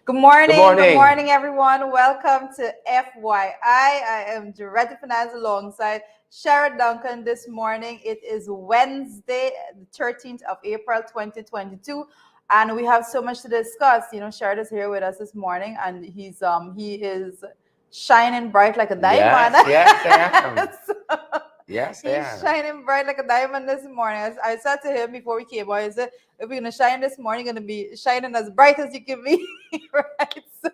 Good morning. Good morning. morning, everyone. Welcome to FYI. I am Doretta Finance alongside Sharon Duncan this morning. It is Wednesday, the 13th of April, 2022. And we have so much to discuss. Sharon is here with us this morning, and he is shining bright like a diamond. Yes, I am. Yes, I He's am. shining bright like a diamond this morning. I said to him before we came on, I said, if we're gonna shine this morning, you're gonna be shining as bright as you can be, right? So,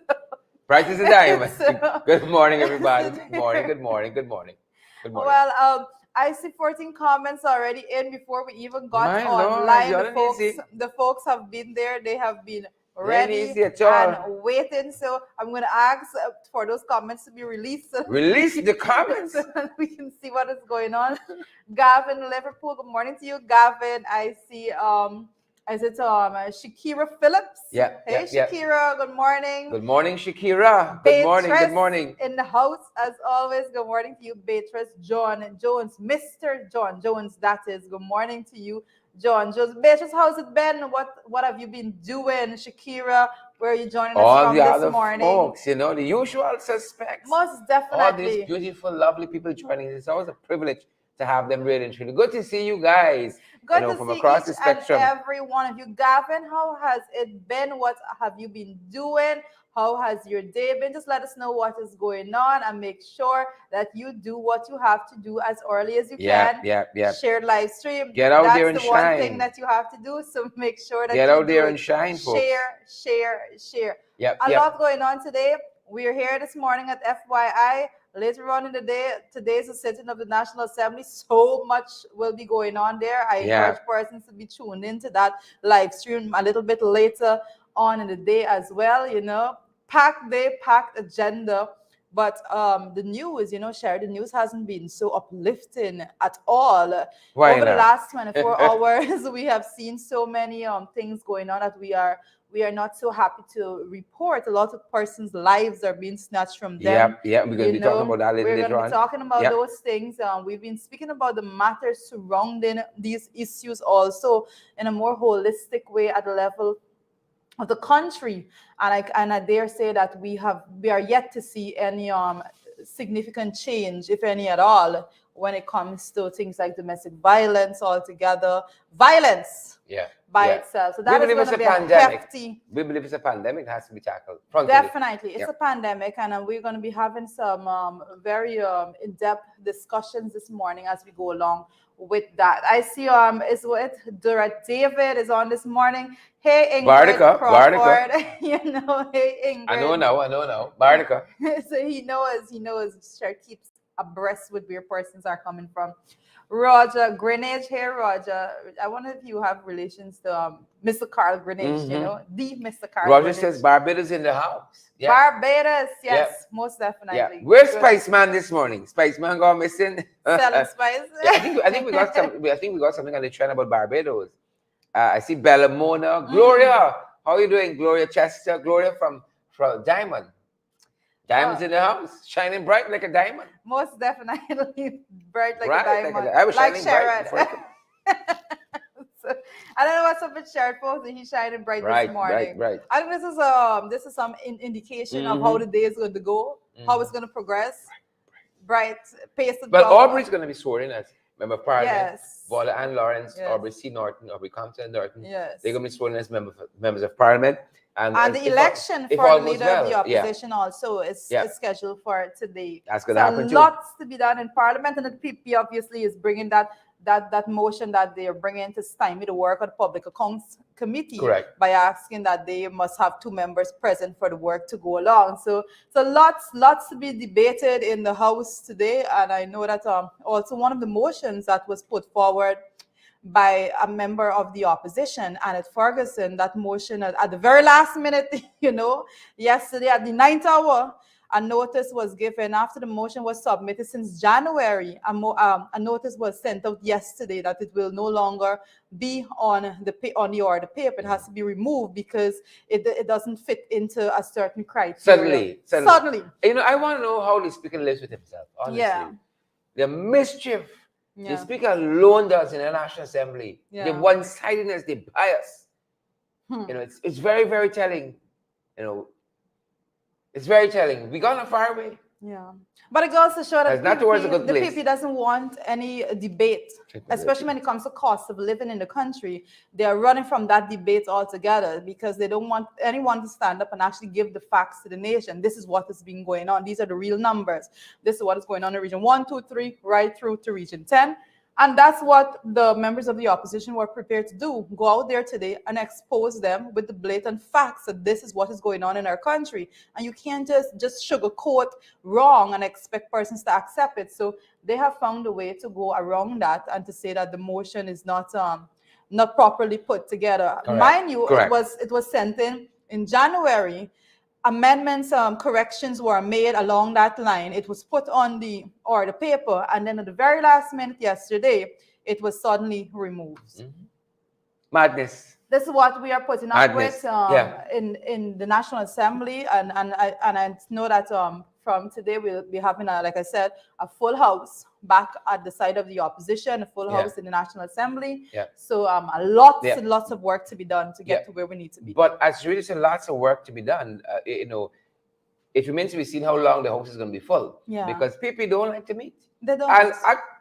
Bright as a diamond. so- Good morning, everybody. Good morning. Good morning. Good morning. Good morning. well, I see 14 comments already in before we even got My Lord, online. y'all ain't easy. The folks have been there. They have been They ain't ready easy at all. and waiting. So I'm gonna ask for those comments to be released. Release the comments. So that we can see what is going on. Gavin, Liverpool. Good morning to you, Gavin. I see. Is it Shakira Phillips? Yeah. Hey, Yeah. Shakira. Good morning. Good morning, Shakira. Good morning. Good Beatrice morning. in the house as always. Good morning to you, Beatrice. John Jones, Mr. John Jones. That is. Good morning to you, John Jones. Beatrice, how's it been? What have you been doing, Shakira? Where are you joining us All from the this other morning? folks, the usual suspects. Most All definitely. these beautiful, lovely people joining. It's always a privilege to have them really and truly. Good to see you guys. Good to From see across each the spectrum. and every one of you. Gavin, how has it been? What have you been doing? How has your day been? Just let us know what is going on and make sure that you do what you have to do as early as you can. Yeah. Share live stream. Get out That's there and the one shine. thing that you have to do. So make sure that Get you out do there it. and shine, folks. Share. Yep. A lot going on today. We are here this morning at FYI. Later on in the day, today is the sitting of the National Assembly. So much will be going on there. I encourage persons to be tuned into that live stream a little bit later on in the day as well. Packed day, packed agenda. But the news, Sherry, the news hasn't been so uplifting at all. Why Over the not? last 24 hours, we have seen so many things going on that we are not so happy to report. A lot of persons' lives are being snatched from them. Yeah. We're going to be talking about that We're later going to on. be talking about those things. We've been speaking about the matters surrounding these issues also in a more holistic way at the level of the country, and I dare say that we are yet to see any significant change, if any at all, when it comes to things like domestic violence altogether. Violence by itself. So that is going to be a hefty. We believe it's a pandemic that has to be tackled frontally. Definitely, it's a pandemic, and we're going to be having some very in-depth discussions this morning as we go along with that. I see is with Dora David is on this morning. Hey, Ingrid Crawford. Hey, Ingrid. I know now. Bardica. So he knows. Sure keeps abreast with where persons are coming from. Roger Greenwich here, Roger. I wonder if you have relations to Mr. Carl Greenwich, the Mr. Carl Roger Greenwich. says Barbados in the house. Yeah. Barbados, yes, most definitely. Yeah. Where's Spice Man this morning? Spice Man gone missing. Selling spice. I think we got something on the trend about Barbados. I see Bella Mona. Gloria, how are you doing? Gloria Chester. Gloria from Diamond. Diamonds in the house, shining bright like a diamond. Most definitely bright like a diamond. I was shining bright. So, I don't know what's up with Sharon folks, and he's shining bright this morning. Right. I think this is some indication of how the day is going to go, how it's going to progress. Bright, pace and Well, power. Aubrey's going to be sworn in as member of parliament. Yes. Paula Ann Lawrence, Aubrey C. Norton, Aubrey Compton Norton. Yes. They're going to be sworn in as members of parliament. And the election for the leader of the opposition also is scheduled for today. That's going to happen too. Lots to be done in parliament, and the PP obviously is bringing that motion that they're bringing to stymie the work of the Public Accounts Committee. Correct. By asking that they must have 2 members present for the work to go along. So lots to be debated in the House today, and I know that also one of the motions that was put forward by a member of the opposition, Annette Ferguson, that motion at the very last minute, yesterday at the 9th hour, a notice was given after the motion was submitted since January. A notice was sent out yesterday that it will no longer be on the order paper. It has to be removed because it doesn't fit into a certain criteria. Suddenly. I want to know how the speaker lives with himself, honestly. Yeah. The mischief the speaker alone does in the National Assembly. The one-sidedness, the bias. It's very, very telling. It's very telling. We gone a far way. Yeah. But it goes to show that It's not towards a good the place. PP doesn't want any debate, especially when it comes to cost of living in the country. They are running from that debate altogether because they don't want anyone to stand up and actually give the facts to the nation. This is what has been going on. These are the real numbers. This is what is going on in region 1, 2, 3, right through to region 10. And that's what the members of the opposition were prepared to do. Go out there today and expose them with the blatant facts that this is what is going on in our country. And you can't just sugarcoat wrong and expect persons to accept it. So they have found a way to go around that and to say that the motion is not properly put together. Correct. Mind you, Correct. it was sent in January. Amendments, corrections were made along that line. It was put on the paper, and then at the very last minute yesterday, it was suddenly removed. Madness. This is what we are putting up Madness. with in the National Assembly, and I know that from today we'll be having, like I said, a full house back at the side of the opposition, a full house in the National Assembly. Yeah. So lots and lots of work to be done to get to where we need to be. But as really said, lots of work to be done. It remains to be seen how long the house is going to be full. Yeah. Because people don't like to meet. They don't. And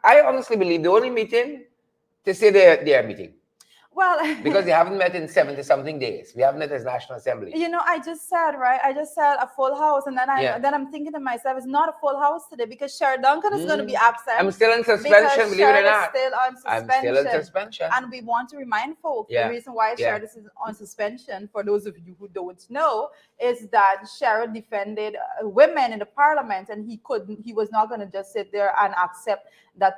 I honestly believe the only meeting to say they are meeting. Well, because they haven't met in 70-something days. We haven't met as National Assembly. I just said a full house, and then I'm thinking to myself, it's not a full house today because Sherry Duncan is going to be absent. I'm still in suspension, believe it or not. Still on suspension. I'm still in suspension. And we want to remind folks the reason why Sherry is on suspension, for those of you who don't know, is that Sherry defended women in the parliament, and he was not going to just sit there and accept that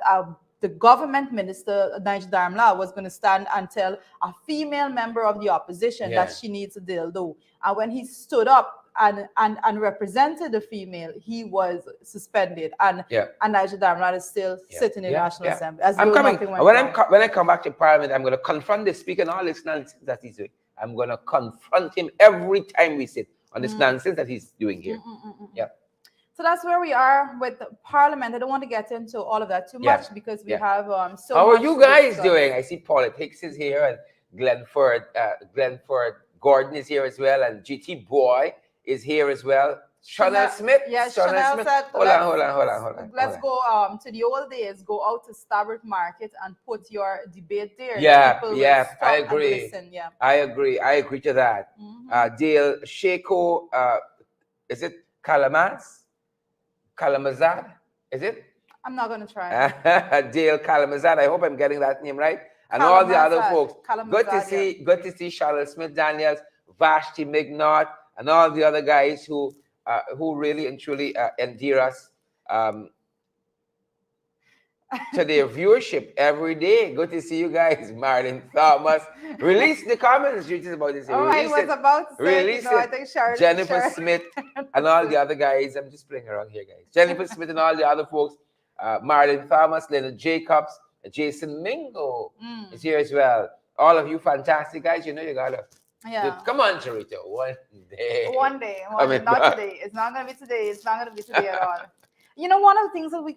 the government minister, Nigel Darmla, was going to stand and tell a female member of the opposition that she needs a dildo. And when he stood up and represented the female, he was suspended. And Nigel Darmla is still sitting in the National Assembly. I'm coming. When I come back to Parliament, I'm going to confront the Speaker and all this nonsense that he's doing. I'm going to confront him every time we sit on this nonsense that he's doing here. Yeah. So that's where we are with Parliament. I don't want to get into all of that too much because we have so How much are you guys doing? I see Politics is here and Glenford Gordon is here as well, and GT Boy is here as well. Chanel Smith. Yes, Chanel Smith. said, Hold on. Let's go to the old days. Go out to Starbuck Market and put your debate there. I agree. I agree to that. Dale Shako, is it Kalamazad? Is it? I'm not going to try. Dale Kalamazad. I hope I'm getting that name right. And all the other folks. Good to see Charlotte Smith Daniels, Vashti Mignot, and all the other guys who really and truly endear us to their viewership every day. Good to see you guys. Marlon Thomas. Release the comments about this. I was about to say, I think Jennifer Smith and all the other guys. I'm just playing around here, guys. Jennifer Smith and all the other folks. Marlon Thomas, Leonard Jacobs, Jason Mingo is here as well. All of you fantastic guys. You gotta. Come on, Charito. One day. Not today. It's not going to be today. It's not going to be today at all. One of the things that we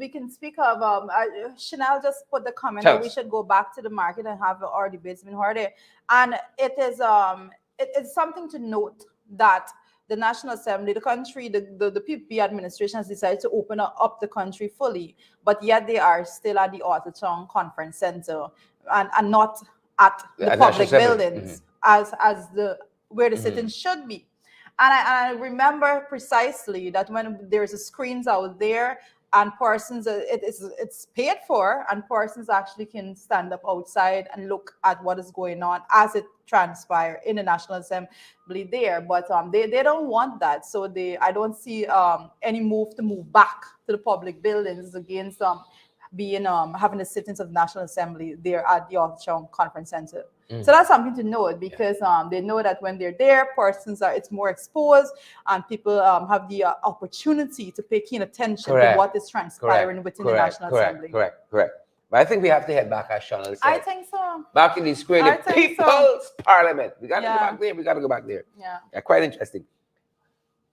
can speak of, Chanel just put the comment that we should go back to the market and have our debates been heard there. And it's something to note that the National Assembly, the country, the PPP administration has decided to open up the country fully, but yet they are still at the Ortachong Conference Center and not at the public buildings as where the sittings should be. And I remember precisely that when there's a screens out there and persons, it's paid for, and persons actually can stand up outside and look at what is going on as it transpires in the National Assembly there. But they don't want that. So I don't see any move to move back to the public buildings against having the sittings of the National Assembly there at the Orchard Conference Center. So that's something to note because they know that when they're there, it's more exposed and people have the opportunity to pay keen attention to what is transpiring within the National Assembly. Correct. But I think we have to head back, as Chanel said. I think so. Back in the square, the People's Parliament. We got to go back there. We got to go back there. Yeah. Quite interesting.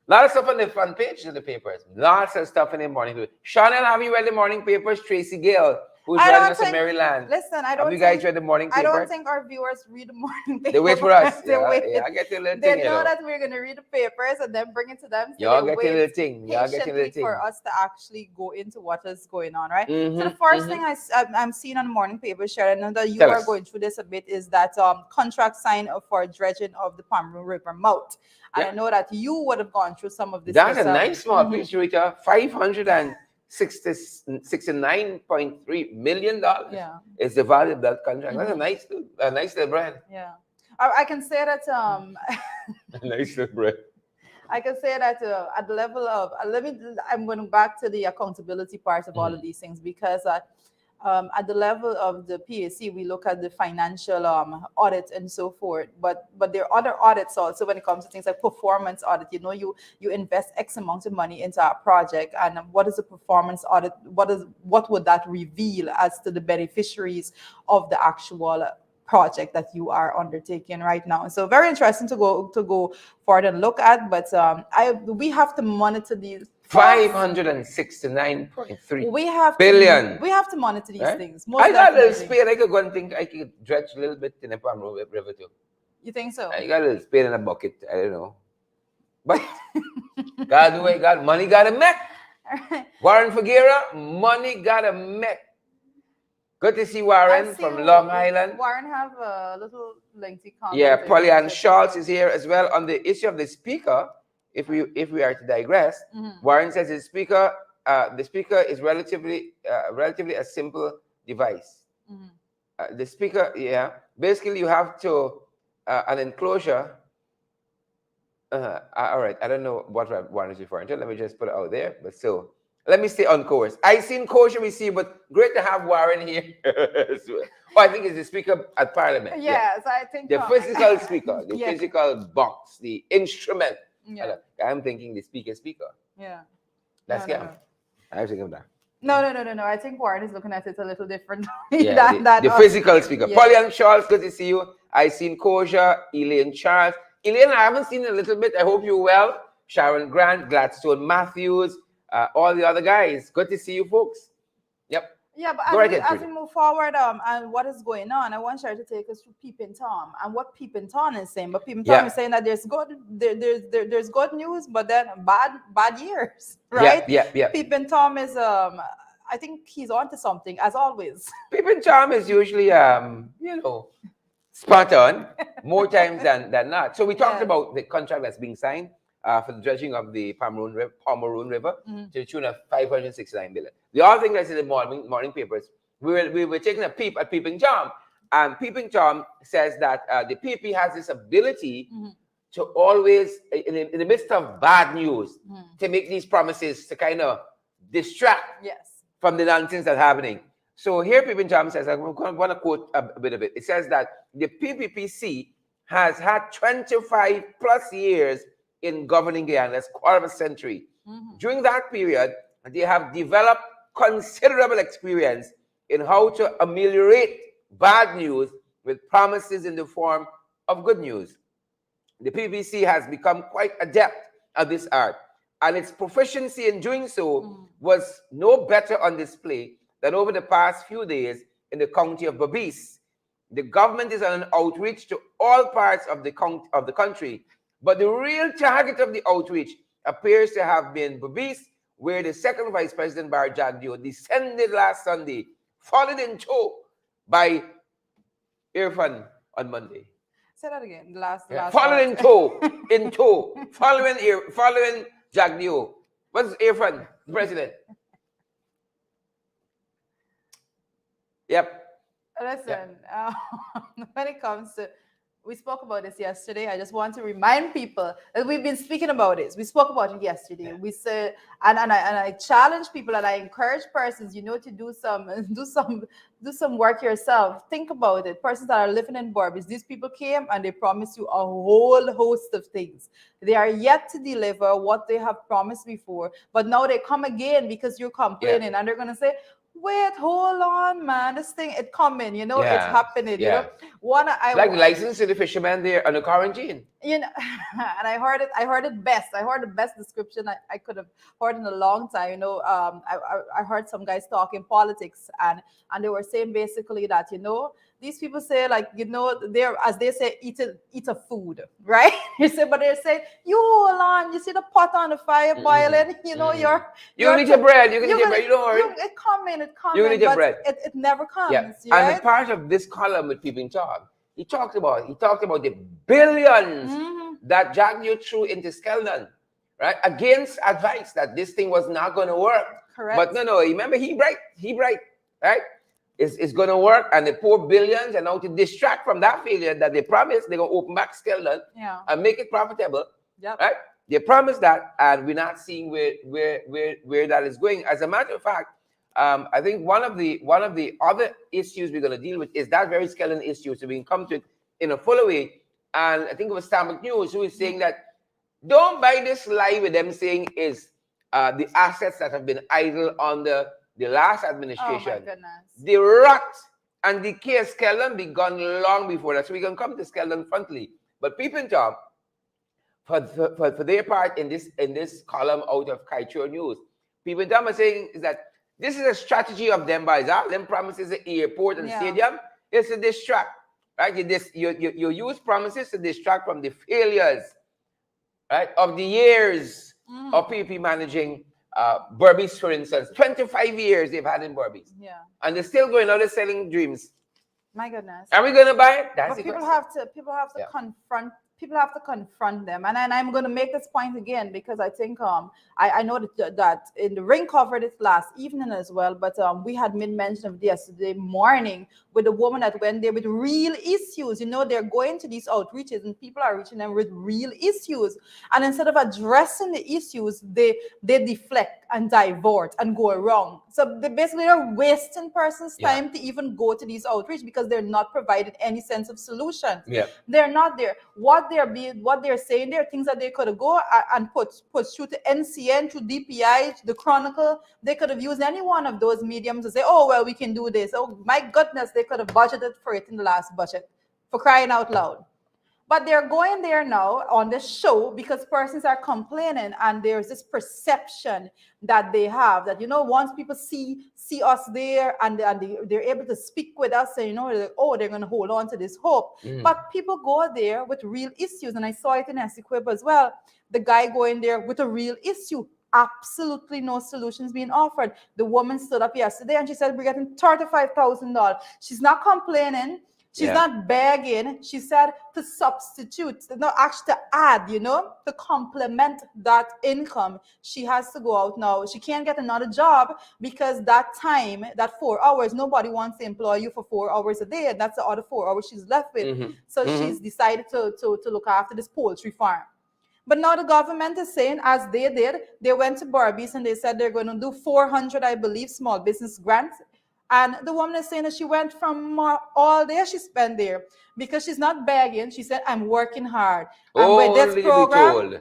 A lot of stuff on the front page of the papers. Lots of stuff in the morning. Chanel, have you read the morning papers? Tracy Gale, who's I running don't us in think. Maryland. Listen, Have you guys read the morning I don't papers? think our viewers read the morning They wait for paper. us. They Yeah, wait. yeah. I get a little thing, They you know know. that we're gonna read the papers and then bring it to them, so they Y'all get a wait little thing. Y'all get a little patiently for thing. us to actually go into what is going on, right? So the Mm-hmm. first Mm-hmm. thing I'm seeing on the morning paper, Sharon, and that you Tell are us. going through this a bit, is that contract signed for dredging of the Pomeroy River mouth. And I Yeah. know that you would have gone through some of this That's a yourself. nice small piece, Rita. $569.3 million Yeah. is the value of that contract. That's a nice little brand. Yeah. I can say that A nice little brand. I can say that at the level of I'm going back to the accountability part of all of these things, because at the level of the PAC, we look at the financial audit and so forth. But there are other audits also when it comes to things like performance audit. You know, you invest X amount of money into a project, and what is a performance audit? What would that reveal as to the beneficiaries of the actual project that you are undertaking right now? So very interesting to go forward and look at. But we have to monitor these. 569.3 We have billion. we have to monitor these Right? things. Most I got a little definitely. spade. I could go and think I could dredge a little bit in the Palm River too. You think so? I got a little spade in a bucket. I don't know. But God, the way God, money got a met. Warren Figuera, money got a met. Good to see Warren from Long Island. Warren have a little lengthy comment. Yeah, Pollyann Schultz is here as well on the issue of the speaker. If we are to digress, Warren says the speaker is relatively a simple device. The speaker, yeah, basically you have to an enclosure. All right, I don't know what Warren is referring to. Let me just put it out there. But still, let me stay on course. I seen kosher receive, but great to have Warren here. Oh, I think it's the speaker at Parliament. Yes, I think the physical speaker, the physical box, the instrument. Yeah. I'm thinking the speaker. Yeah. Let's get him. I have to give that. No. I think Warren is looking at it a little different. Yeah, the physical speaker. Yeah. Pollyann Charles, good to see you. I seen Kosha, Elaine Charles. Elaine, I haven't seen a little bit. I hope you're well. Sharon Grant, Gladstone Matthews, all the other guys. Good to see you folks. Yep. Yeah, but as we move forward, and what is going on, I want Sharon to take us through Peeping Tom and what Peeping Tom is saying. But Peeping Tom is saying that there's good news, but then bad years, right? Yeah. Peeping Tom is I think he's onto something, as always. Peeping Tom is usually spot on more times than not. So we talked about the contract that's being signed for the dredging of the Pomeroon River to the tune of $569 billion. The other thing that's in the morning papers, we were taking a peep at Peeping Tom, and Peeping Tom says that the PP has this ability to always, in the midst of bad news, to make these promises to kind of distract from the nonsense that's happening. So here Peeping Tom says, I want to quote a bit of it. It says that the PPPC has had 25 plus years in governing Guyana. That's quarter of a century. During that period, they have developed considerable experience in how to ameliorate bad news with promises in the form of good news. The PPPC has become quite adept at this art, and its proficiency in doing so was no better on display than over the past few days in the county of Berbice. The government is on an outreach to all parts of the country, but the real target of the outreach appears to have been Berbice, where the second Vice President Bar Jagdeo descended last Sunday, followed in tow by Irfan on Monday. Say that again. The last followed in tow, following Jagdeo. What's Irfan, the president? Yep. Listen, when it comes to, we spoke about this yesterday. I just want to remind people that we've been speaking about this. We spoke about it yesterday. We said, and I challenge people and I encourage persons, to do some work yourself. Think about it. Persons that are living in Berbice, these people came and they promised you a whole host of things. They are yet to deliver what they have promised before, but now they come again because you're complaining, and they're going to say, wait, hold on, man. This thing, it coming, it's Yeah, happening, yeah. One, Like the license to the fisherman there under quarantine. you know, and I heard it best. I heard the best description I could have heard in a long time. I heard some guys talking politics, and they were saying basically that, these people say, like, they're, as they say, eat a food, right? You say, but they're saying, you hold on, you see the pot on the fire Mm-mm, boiling, mm-mm. You you're can eat your bread. You can eat you're your gonna bread. You don't worry. it You can eat coming, your but bread. it never Yeah. comes, And a right? part of this column with Peeping Tom, he talked about the billions Hmm. that Jack New threw into Skeldon, right? Against advice that this thing was not going to work. But Correct. no, remember, he bright, right? It's going to work, and they pour billions, and now to distract from that failure that they promised, they're going to open back Skeldon Yeah. and make it profitable, Yep. right? They promised that, and we're not seeing where that is going. As a matter of fact, I think one of the other issues we're going to deal with is that very Skeleton issue. So we can come to it in a fuller way. And I think it was Stamford News who is saying that don't buy this lie with them saying is the assets that have been idle under the last Oh my administration. goodness. The rot and decay of Skeleton begun long before that. So we can come to Skeleton frontally. But people in top, for their part in this column out of Kaitro News, people in top are saying is that this is a strategy of them by that. Them promises the airport and Yeah. stadium is to distract, right? You use promises to distract from the failures, right, of the years of PP managing Burbies, for instance. 25 years they've had in Burbies. Yeah. And they're still going out there selling dreams. My goodness. Are we going to buy it? That's But the people question. have to Yeah. confront them, and I'm going to make this point again because I think I know that in the ring covered it last evening as well, but we had made mention of it yesterday morning with the woman that went there with real issues. They're going to these outreaches and people are reaching them with real issues, and instead of addressing the issues, they deflect and divert and go around. So they basically are wasting person's Yeah. time to even go to these outreach because they're not providing any sense of solutions. Yeah. They're not there. What they're saying, there are things that they could have go and put through to NCN, through DPI, the Chronicle. They could have used any one of those mediums to say, oh well, we can do this. Oh my goodness, they could have budgeted for it in the last budget, for crying out loud. But they're going there now on the show because persons are complaining, and there's this perception that they have that, once people see us there and they're able to speak with us, and like, oh, they're going to hold on to this hope. But people go there with real issues, and I saw it in Essequib as well. The guy going there with a real issue, absolutely no solutions being offered. The woman stood up yesterday and she said, we're getting $35,000. She's not complaining. She's Yeah. not begging. She said to substitute, not actually to add, to complement that income. She has to go out now. She can't get another job because that time, that 4 hours, nobody wants to employ you for 4 hours a day. And that's the other 4 hours she's left with. Mhm. So she's decided to look after this poultry farm. But now the government is saying, as they did, they went to Barbies and they said they're going to do 400, I believe, small business grants. And the woman is saying that she went from all day she spent there because she's not begging. She said, I'm working hard. And with this Only to be program, told.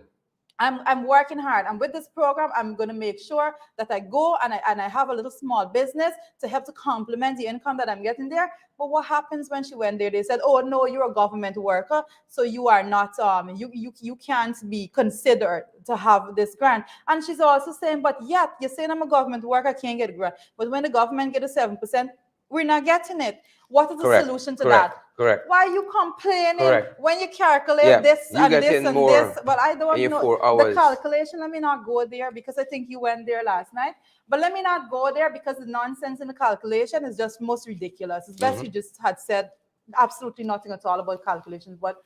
I'm working hard. And with this program, I'm going to make sure that I go and I have a little small business to help to complement the income that I'm getting there. But what happens when she went there? They said, oh, no, you're a government worker, so you are not, you can't be considered to have this grant. And she's also saying, but yet, you're saying I'm a government worker, I can't get a grant. But when the government get a 7%, we're not getting it. What is the Correct. solution to Correct. that? Correct. Why are you complaining Correct. when you calculate Yeah, this you and get this in and more this? But I in don't your know 4 the hours. calculation. Let me not go there because I think you went there last night. But let me not go there because the nonsense in the calculation is just most ridiculous. It's best you just had said absolutely nothing at all about calculations. But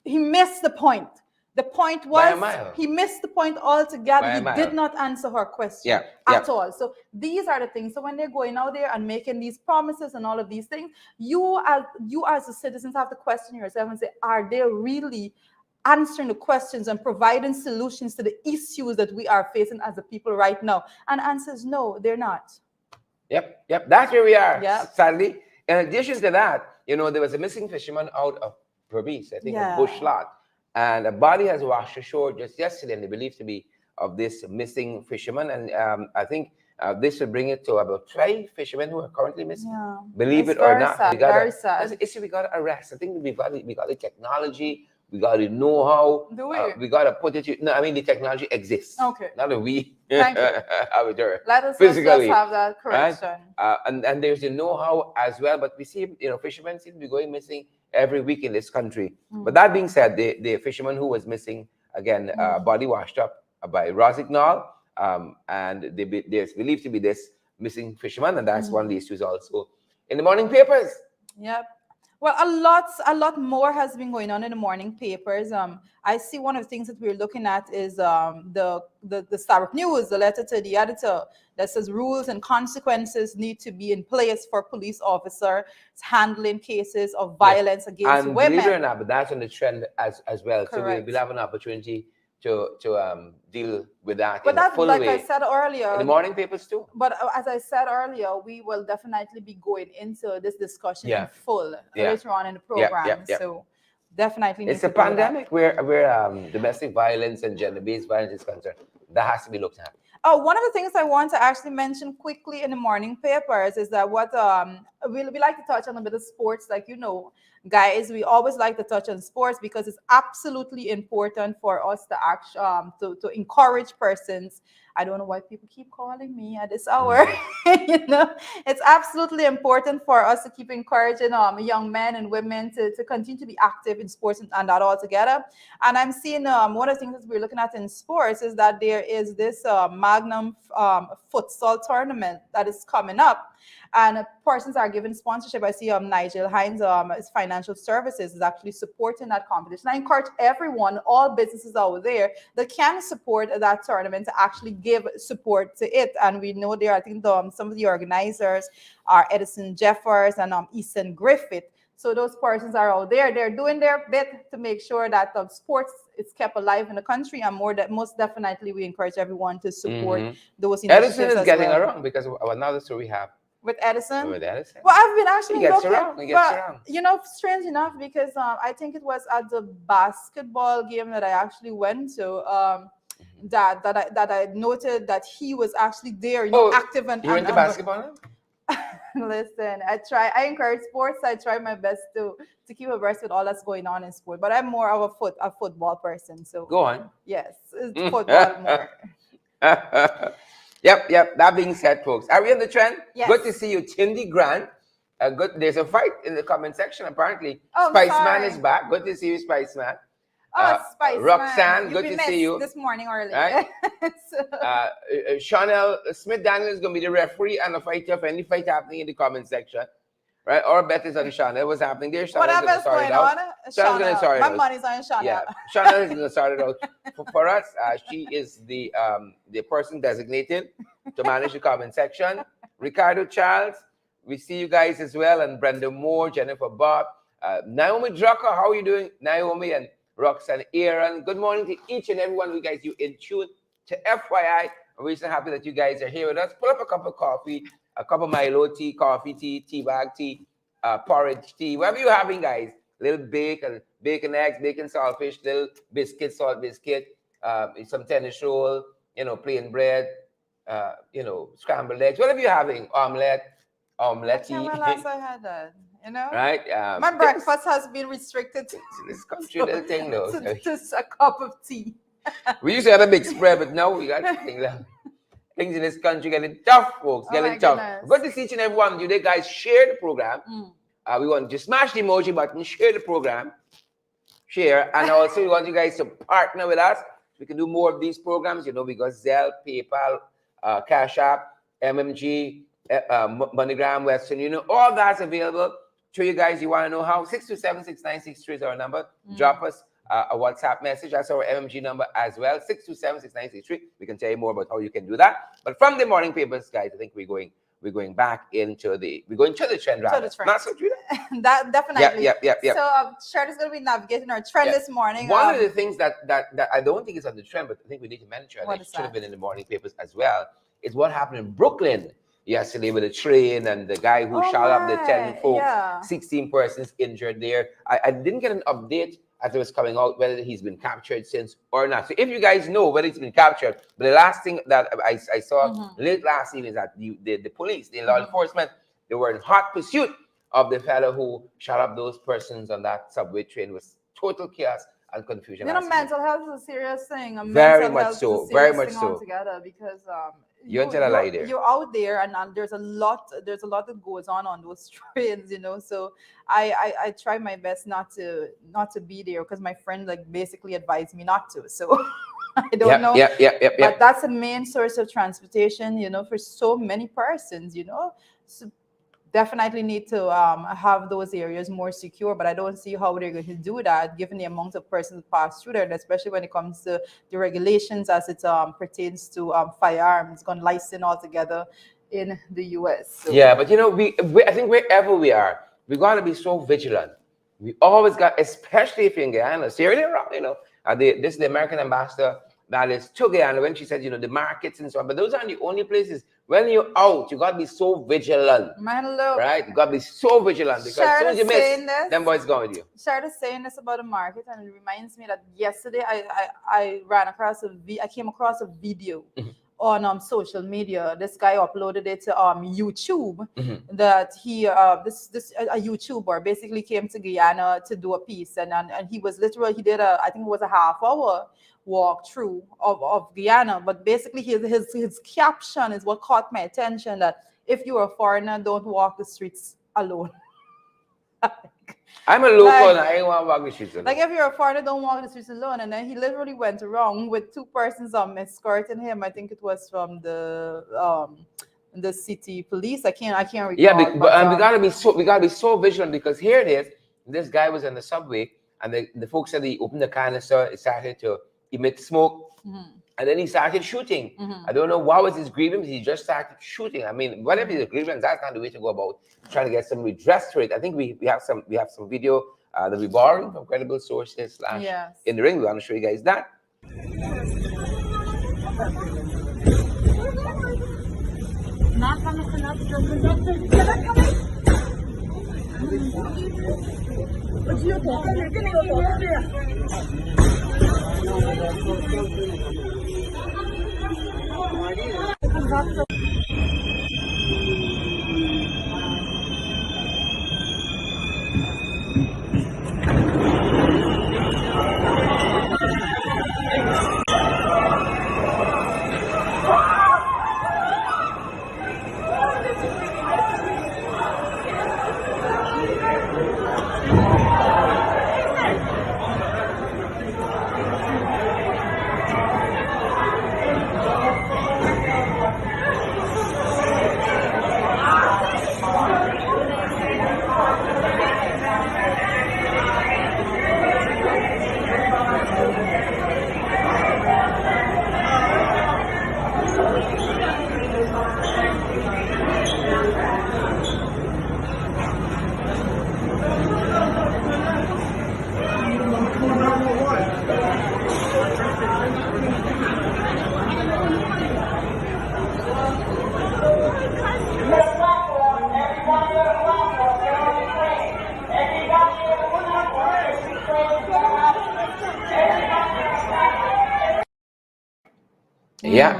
he missed the point. The point By a was mile. he missed the point altogether. By a He mile. did not answer her question Yeah, at yeah. all. So these are the things. So when they're going out there and making these promises and all of these things, you as a citizens have to question yourself and say, are they really answering the questions and providing solutions to the issues that we are facing as a people right now? And answers no, they're not. Yep. That's where we are, Yep. sadly. In addition to that, there was a missing fisherman out of Berbice, I think, a Yeah. bush lot. And a body has washed ashore just yesterday, and they believe to be of this missing fisherman. And I think This will bring it to about 12 fishermen who are currently missing. Yeah, Believe it's it or very not, sad. Very sad. we got to arrest. I think we got the technology, we got the know-how. Do we? We got to put it. No, I mean the technology exists. Okay. Not that we. Thank you. How it are Let us physically, just have that right? correction. And there's the know-how as well. But we see, fishermen seem to be going missing every week in this country. But that being said, the fisherman who was missing again, body washed up by Rosignol, and there's believed to be this missing fisherman, and that's one of the issues also in the morning papers. Yep. Well, a lot more has been going on in the morning papers. I see one of the things that we're looking at is the Starbuck News, the letter to the editor that says rules and consequences need to be in place for police officers handling cases of violence against and women. Believe it or not, but that's on the trend as well. Correct. So we'll have an opportunity to deal with that But in a that, full like way. I said earlier, In the morning papers too. But as I said earlier, we will definitely be going into this discussion in full later on in the program. So definitely, it's a pandemic where domestic violence and gender-based violence is concerned. That has to be looked at. Oh, one of the things I want to actually mention quickly in the morning papers is that what we like to touch on a bit of sports, like guys, we always like to touch on sports because it's absolutely important for us to to encourage persons. I don't know why people keep calling me at this hour. It's absolutely important for us to keep encouraging young men and women to continue to be active in sports and that all together. And I'm seeing one of the things that we're looking at in sports is that there is this Magnum futsal tournament that is coming up. And persons are given sponsorship. I see Nigel Hines, his financial services, is actually supporting that competition. I encourage everyone, all businesses out there that can support that tournament to actually give support to it. And we know there, I think some of the organizers are Edison Jeffers and Easton Griffith. So those persons are out there. They're doing their bit to make sure that sports is kept alive in the country. And most definitely, we encourage everyone to support those initiatives. Edison is getting around because of another story we have. With Edison? With Edison. Well, I've been actually looking. He gets around. Strange enough, because I think it was at the basketball game that I actually went to that I noted that he was actually there, active and. You went to basketball? Listen, I encourage sports. I try my best to keep abreast with all that's going on in sport. But I'm more of a football person. So go on. Yes, it's football more. Yep. That being said, folks, are we on the trend? Yes. Good to see you, Tindy Grant. There's a fight in the comment section, apparently. Oh, Spiceman is back. Good to see you, Spiceman. Spiceman. Roxanne, good to see you. This morning early. Right? Chanel Smith Daniel is going to be the referee and a fighter for any fight happening in the comment section. Right? Our bet is on Chanel. What's happening there? Whatever's going on. Chanel's going to start it out. My money's on Chanel. Yeah, Chanel is going to start it out. For us, she is the person designated to manage the comment section. Ricardo Charles, we see you guys as well, and Brenda Moore, Jennifer Bob, Naomi Drucker, how are you doing? Naomi and Roxanne Aaron. Good morning to each and every one of you guys. You in tune to FYI. I'm really so happy that you guys are here with us. Pull up a cup of coffee, a cup of Milo tea, coffee tea, tea bag tea, porridge tea, whatever you're having, guys. Little bacon, eggs, bacon saltfish, little biscuit, salt biscuit, some tennis roll, plain bread, scrambled eggs, whatever you're having, omelette. Last I had that, right? My breakfast has been restricted to this country little thing, though. Just a cup of tea. We used to have a big spread, but now we got things in this country getting tough, folks. Getting tough. Good to see each and every one of you. Guys, share the program. We want you to smash the emoji button, share the program, and also we want you guys to partner with us. We can do more of these programs. We got Zelle, PayPal, Cash App, MMG, MoneyGram, Western Union. All that's available to you guys. You want to know how? 627-6963 is our number. Drop us a WhatsApp message. That's our MMG number as well. 627-6963. We can tell you more about how you can do that. But from the morning papers, guys, I think we're going back into the trend, rather. Not so true. That definitely. Yep. So Shirley's going to be navigating our trend this morning. One of the things that I don't think is on the trend, but I think we need to mention, and it should have been in the morning papers as well, is what happened in Brooklyn yesterday with the train and the guy who shot up the 10 folks, 16 persons injured there. I didn't get an update as it was coming out, whether he's been captured since or not. So if you guys know whether he's been captured, but the last thing that I saw late last evening is that the police, the law enforcement, they were in hot pursuit of the fellow who shot up those persons on that subway train. Was total chaos and confusion. Mental health is a serious thing. Very Mental much health so. is a Very serious much thing so. altogether because You're out there and there's a lot that goes on those trains, So I try my best not to be there because my friend like basically advised me not to. So I don't know. But that's the main source of transportation, for so many persons, So definitely need to have those areas more secure, but I don't see how they're going to do that given the amount of persons pass through there, and especially when it comes to the regulations as it pertains to firearms, gun license altogether in the US. So. Yeah, but we I think wherever we are, we got to be so vigilant. We always got, especially if you're in Guyana, Sierra Leone, this is the American ambassador that is to Guyana when she said, the markets and so on. But those aren't the only places. When you're out, you got to be so vigilant. Man, look. Right? You got to be so vigilant because as soon as you miss, them boys going with you. Started saying this about the market, and it reminds me that yesterday I ran across I came across a video on social media. This guy uploaded it to YouTube that he a YouTuber basically came to Guyana to do a piece, and he was literally, he did I think it was a half-hour walk through of Guyana, but basically his caption is what caught my attention, that if you're a foreigner, don't walk the streets alone. I'm a local and I ain't want to walk the streets alone. Like if you're a foreigner, don't walk the streets alone. And then he literally went around with two persons escorting him. I think it was from the city police. I can't recall. Yeah, but we gotta be so vigilant because here it is. This guy was in the subway, and the folks said he opened the canister, it started to emit smoke, and then he started shooting. I don't know what was his grievance. He just started shooting. I mean, whatever his grievance, that's not the way to go about trying to get some redress for it. I think we have some video that we borrowed from credible sources in the ring. We want to show you guys that.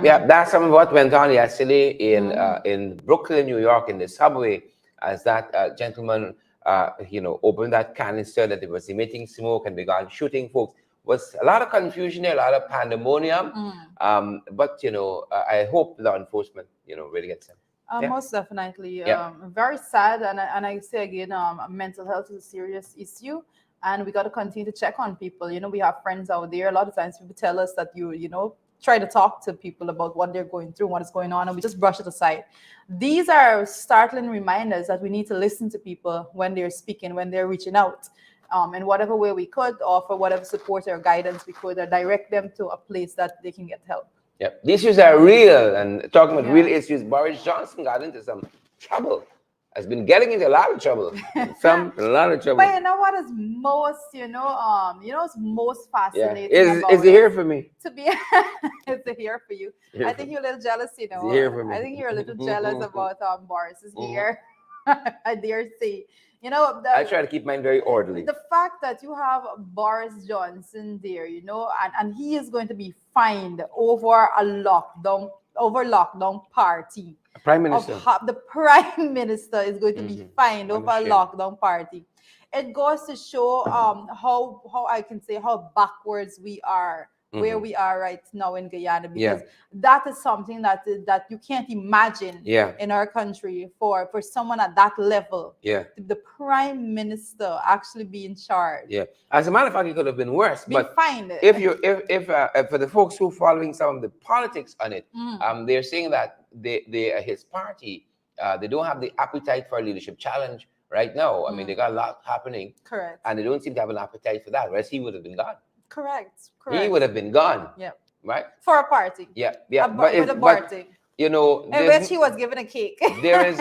Yeah, that's some of what went on yesterday in Brooklyn, New York, in the subway, as that gentleman, opened that canister that it was emitting smoke and began shooting folks. Was a lot of confusion there, a lot of pandemonium. But I hope law enforcement, really gets him. Most definitely. Very sad, and I say again, mental health is a serious issue. And we got to continue to check on people. We have friends out there. A lot of times people tell us that try to talk to people about what they're going through, what is going on, and we just brush it aside. These are startling reminders that we need to listen to people when they're speaking, when they're reaching out, in whatever way we could, offer whatever support or guidance we could, or direct them to a place that they can get help. Yep, these issues are real, and talking about real issues, Boris Johnson got into some trouble. Has been getting into a lot of trouble. A lot of trouble. But you know what is most, it's most fascinating. Is it here for me? To be, it's here for you. I think you're a little jealous, It's here for me. I think you're a little jealous about Boris's hair. I dare say. You know, I try to keep mine very orderly. the fact that you have Boris Johnson there, you know, and he is going to be fined over lockdown party. Prime Minister. The prime minister is going to be fined What over a a shame. lockdown party. It goes to show how I can say how backwards we are where we are right now in Guyana, because that is something that you can't imagine in our country for someone at that level. The prime minister actually be in charge. As a matter of fact, it could have been worse. Be But fined. if for the folks who are following some of the politics on it, they're saying that his party they don't have the appetite for a leadership challenge right now. I mean, they got a lot happening. Correct. And they don't seem to have an appetite for that. Whereas he would have been gone. Correct. He would have been gone. Yeah. Right? For a party. Yeah. With a party. You know, in which he was given a cake. there is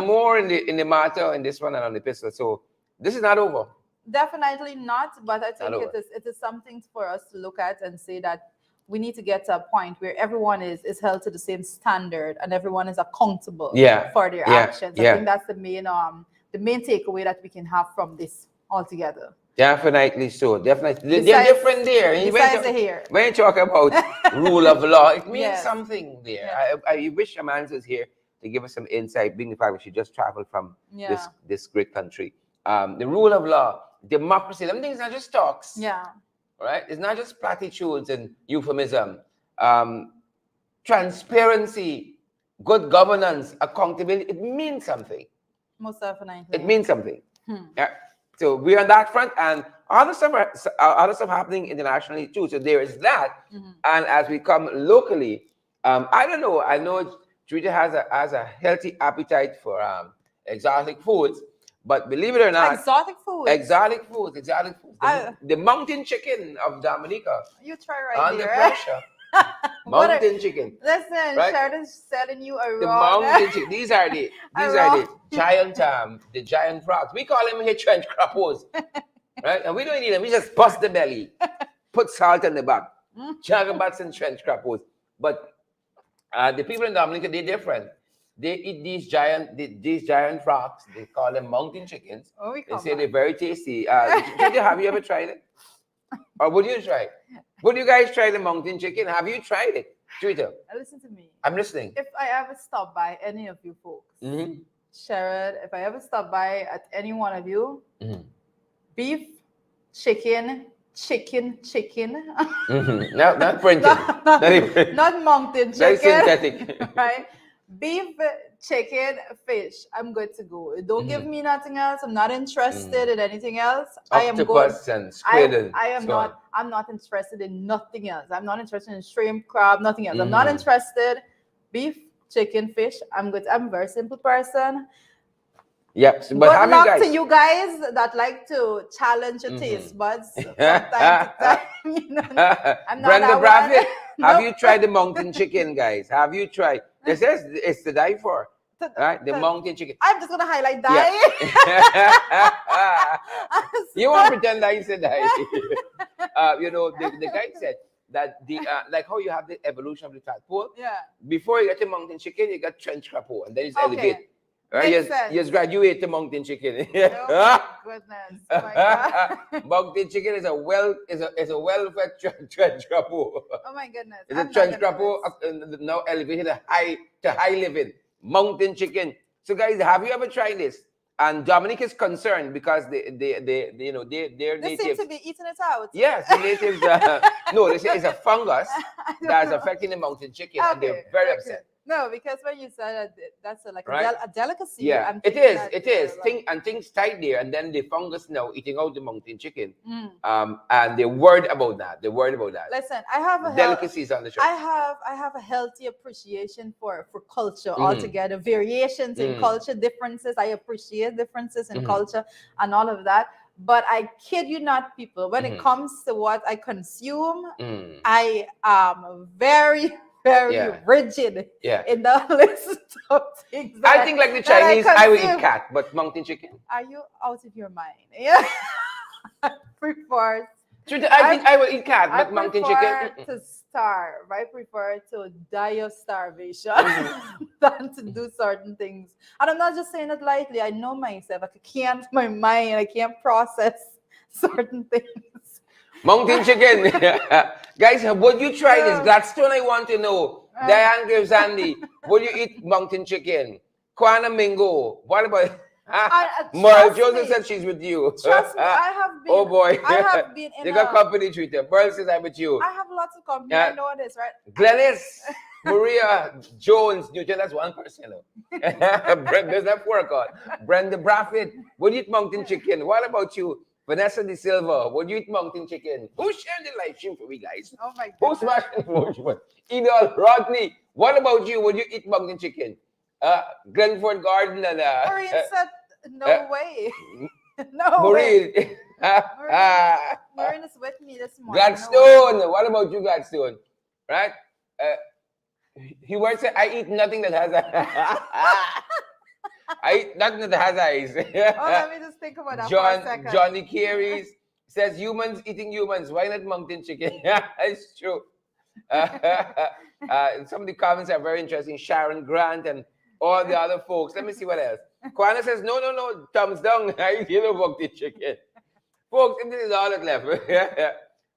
more in the matter in this one and on the epistle. So this is not over. Definitely not. But I think it is something for us to look at and say that we need to get to a point where everyone is held to the same standard and everyone is accountable for their actions. I think that's the main takeaway that we can have from this altogether. Definitely so. Definitely. They're different there. When you talk about rule of law, it means something there. I wish Amanda was here to give us some insight, being the fact that she just traveled from this great country. The rule of law, democracy, them things are just talks. Yeah. Right? It's not just platitudes and euphemism. Transparency, good governance, accountability, it means something. Most definitely. It means something. Yeah. So we're on that front, and other stuff happening internationally too. So there is that, and as we come locally, I don't know. I know Twitter has a healthy appetite for exotic foods, but believe it or not, exotic foods. The mountain chicken of Dominica. You try right under there. pressure. Mountain chicken. Listen, right? Sheridan's selling you a the raw. Mountain chicken. These are the giant frogs. We call them here trench crappos, right? And we don't eat them. We just bust the belly, put salt in the back, jagabats and trench crappos. But the people in Dominica, they're different. They eat these giant frogs. They call them mountain chickens. They say they're very tasty. Have you ever tried it? Or would you try it? Would you guys try the mountain chicken? Have you tried it? Twitter. Listen to me. I'm listening. If I ever stop by any of you folks, Sherrod, if I ever stop by at any one of you, beef, chicken. Not printed. Not mountain chicken. Very synthetic. Right? Beef, chicken, fish. I'm good to go. Don't give me nothing else. I'm not interested in anything else. Octopus and squid. I'm not interested in nothing else. I'm not interested in shrimp, crab, nothing else. I'm not interested. Beef, chicken, fish. I'm good. I'm a very simple person. Yes, but good have luck you guys... to you guys that like to challenge your taste buds from time to time. You know, I'm not Brenda Bradford, have Nope. you tried the mountain chicken, guys? Have you tried? It says it's to die for. Right? The mountain chicken. I'm just gonna highlight that. Yeah. You won't pretend that you said that. The guy said that like how you have the evolution of the tadpole. Yeah. Before you get the mountain chicken, you got trench crapo, and then it's elevated. Right? Makes You graduate to mountain chicken. Oh my goodness. Oh my God. Mountain chicken is a well-fed trench crapo. Oh my goodness. It's a trench crapo now elevated to high living. Mountain chicken. So guys, have you ever tried this? And Dominic is concerned because they're They seem to be eating it out. Yes, the natives. No, they say it's a fungus that's affecting the mountain chicken, and they're very upset. No, because when you said that's a delicacy. Yeah, it is. Things tied there, and then the fungus now eating out the mountain chicken. And they're worried about that. Listen, I have delicacies on the show. I have a healthy appreciation for culture altogether. Variations in culture, differences. I appreciate differences in culture and all of that. But I kid you not, people, when it comes to what I consume, I am very rigid in the list of things. I think like the Chinese, I will eat cat, but mountain chicken. Are you out of your mind? Yeah. I prefer I think I will eat cat, I but mountain prefer chicken. to starve. I prefer to die of starvation Mhm. than to do certain things. And I'm not just saying it lightly. I know myself. I can't, my mind, I can't process certain things. Mountain chicken. Guys, would you try this? So, Gladstone, I want to know. um, Diane gives Andy, would you eat mountain chicken? Kwana Mingo, what about Merle Joseph said she's with you. trust me, Oh boy. I have been in You got a, company treater. Merle says I'm with you. I have lots of company. Uh, I know this, right? Glennis, Maria Jones, Newton, that's one person. There's that four called. Brenda Braffett, would you eat mountain chicken? What about you? Vanessa De Silva, would you eat mountain chicken? Who's sharing the live stream for me, guys? Oh my Who's goodness. smashing the emoji? Idol, Rodney, what about you? Would you eat mountain chicken? Glenford Garden and Maureen said, uh, no way. No way. Maureen. Maureen is with me this morning. Gladstone, what about you, Gladstone? Right? Uh, he works at, I eat nothing that has I eat nothing that has eyes. Oh, let me just think about that for a second. Johnny Carey's says humans eating humans. Why not mountain chicken? Yeah, it's true. Some of the comments are very interesting. Sharon Grant and all the other folks. Let me see what else. Kwana says, no, thumbs down. I eat mountain chicken. Folks, this is all that left.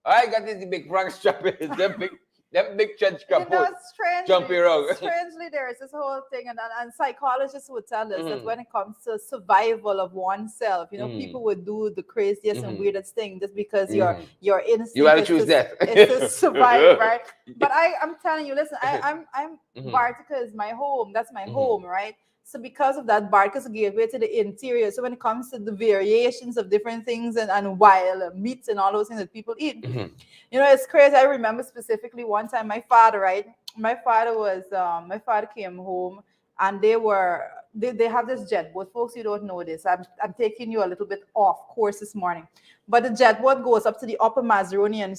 I got this big frog chopping. Them big church You know, kaput. Jumpy wrong. strangely, there is this whole thing, and psychologists would tell us that when it comes to survival of oneself, you know, people would do the craziest and weirdest thing just because your instinct You gotta choose death. is to survive, right? But I'm telling you, listen, I'm Bartica is my home. That's my home, right? So because of that, Bark is a gateway to the interior. So when it comes to the variations of different things and wild meats and all those things that people eat, you know, it's crazy. I remember specifically one time my father, right? My father came home and they have this jet boat. Folks, you don't know this. I'm taking you a little bit off course this morning. But the jet boat goes up to the upper Mazaronian.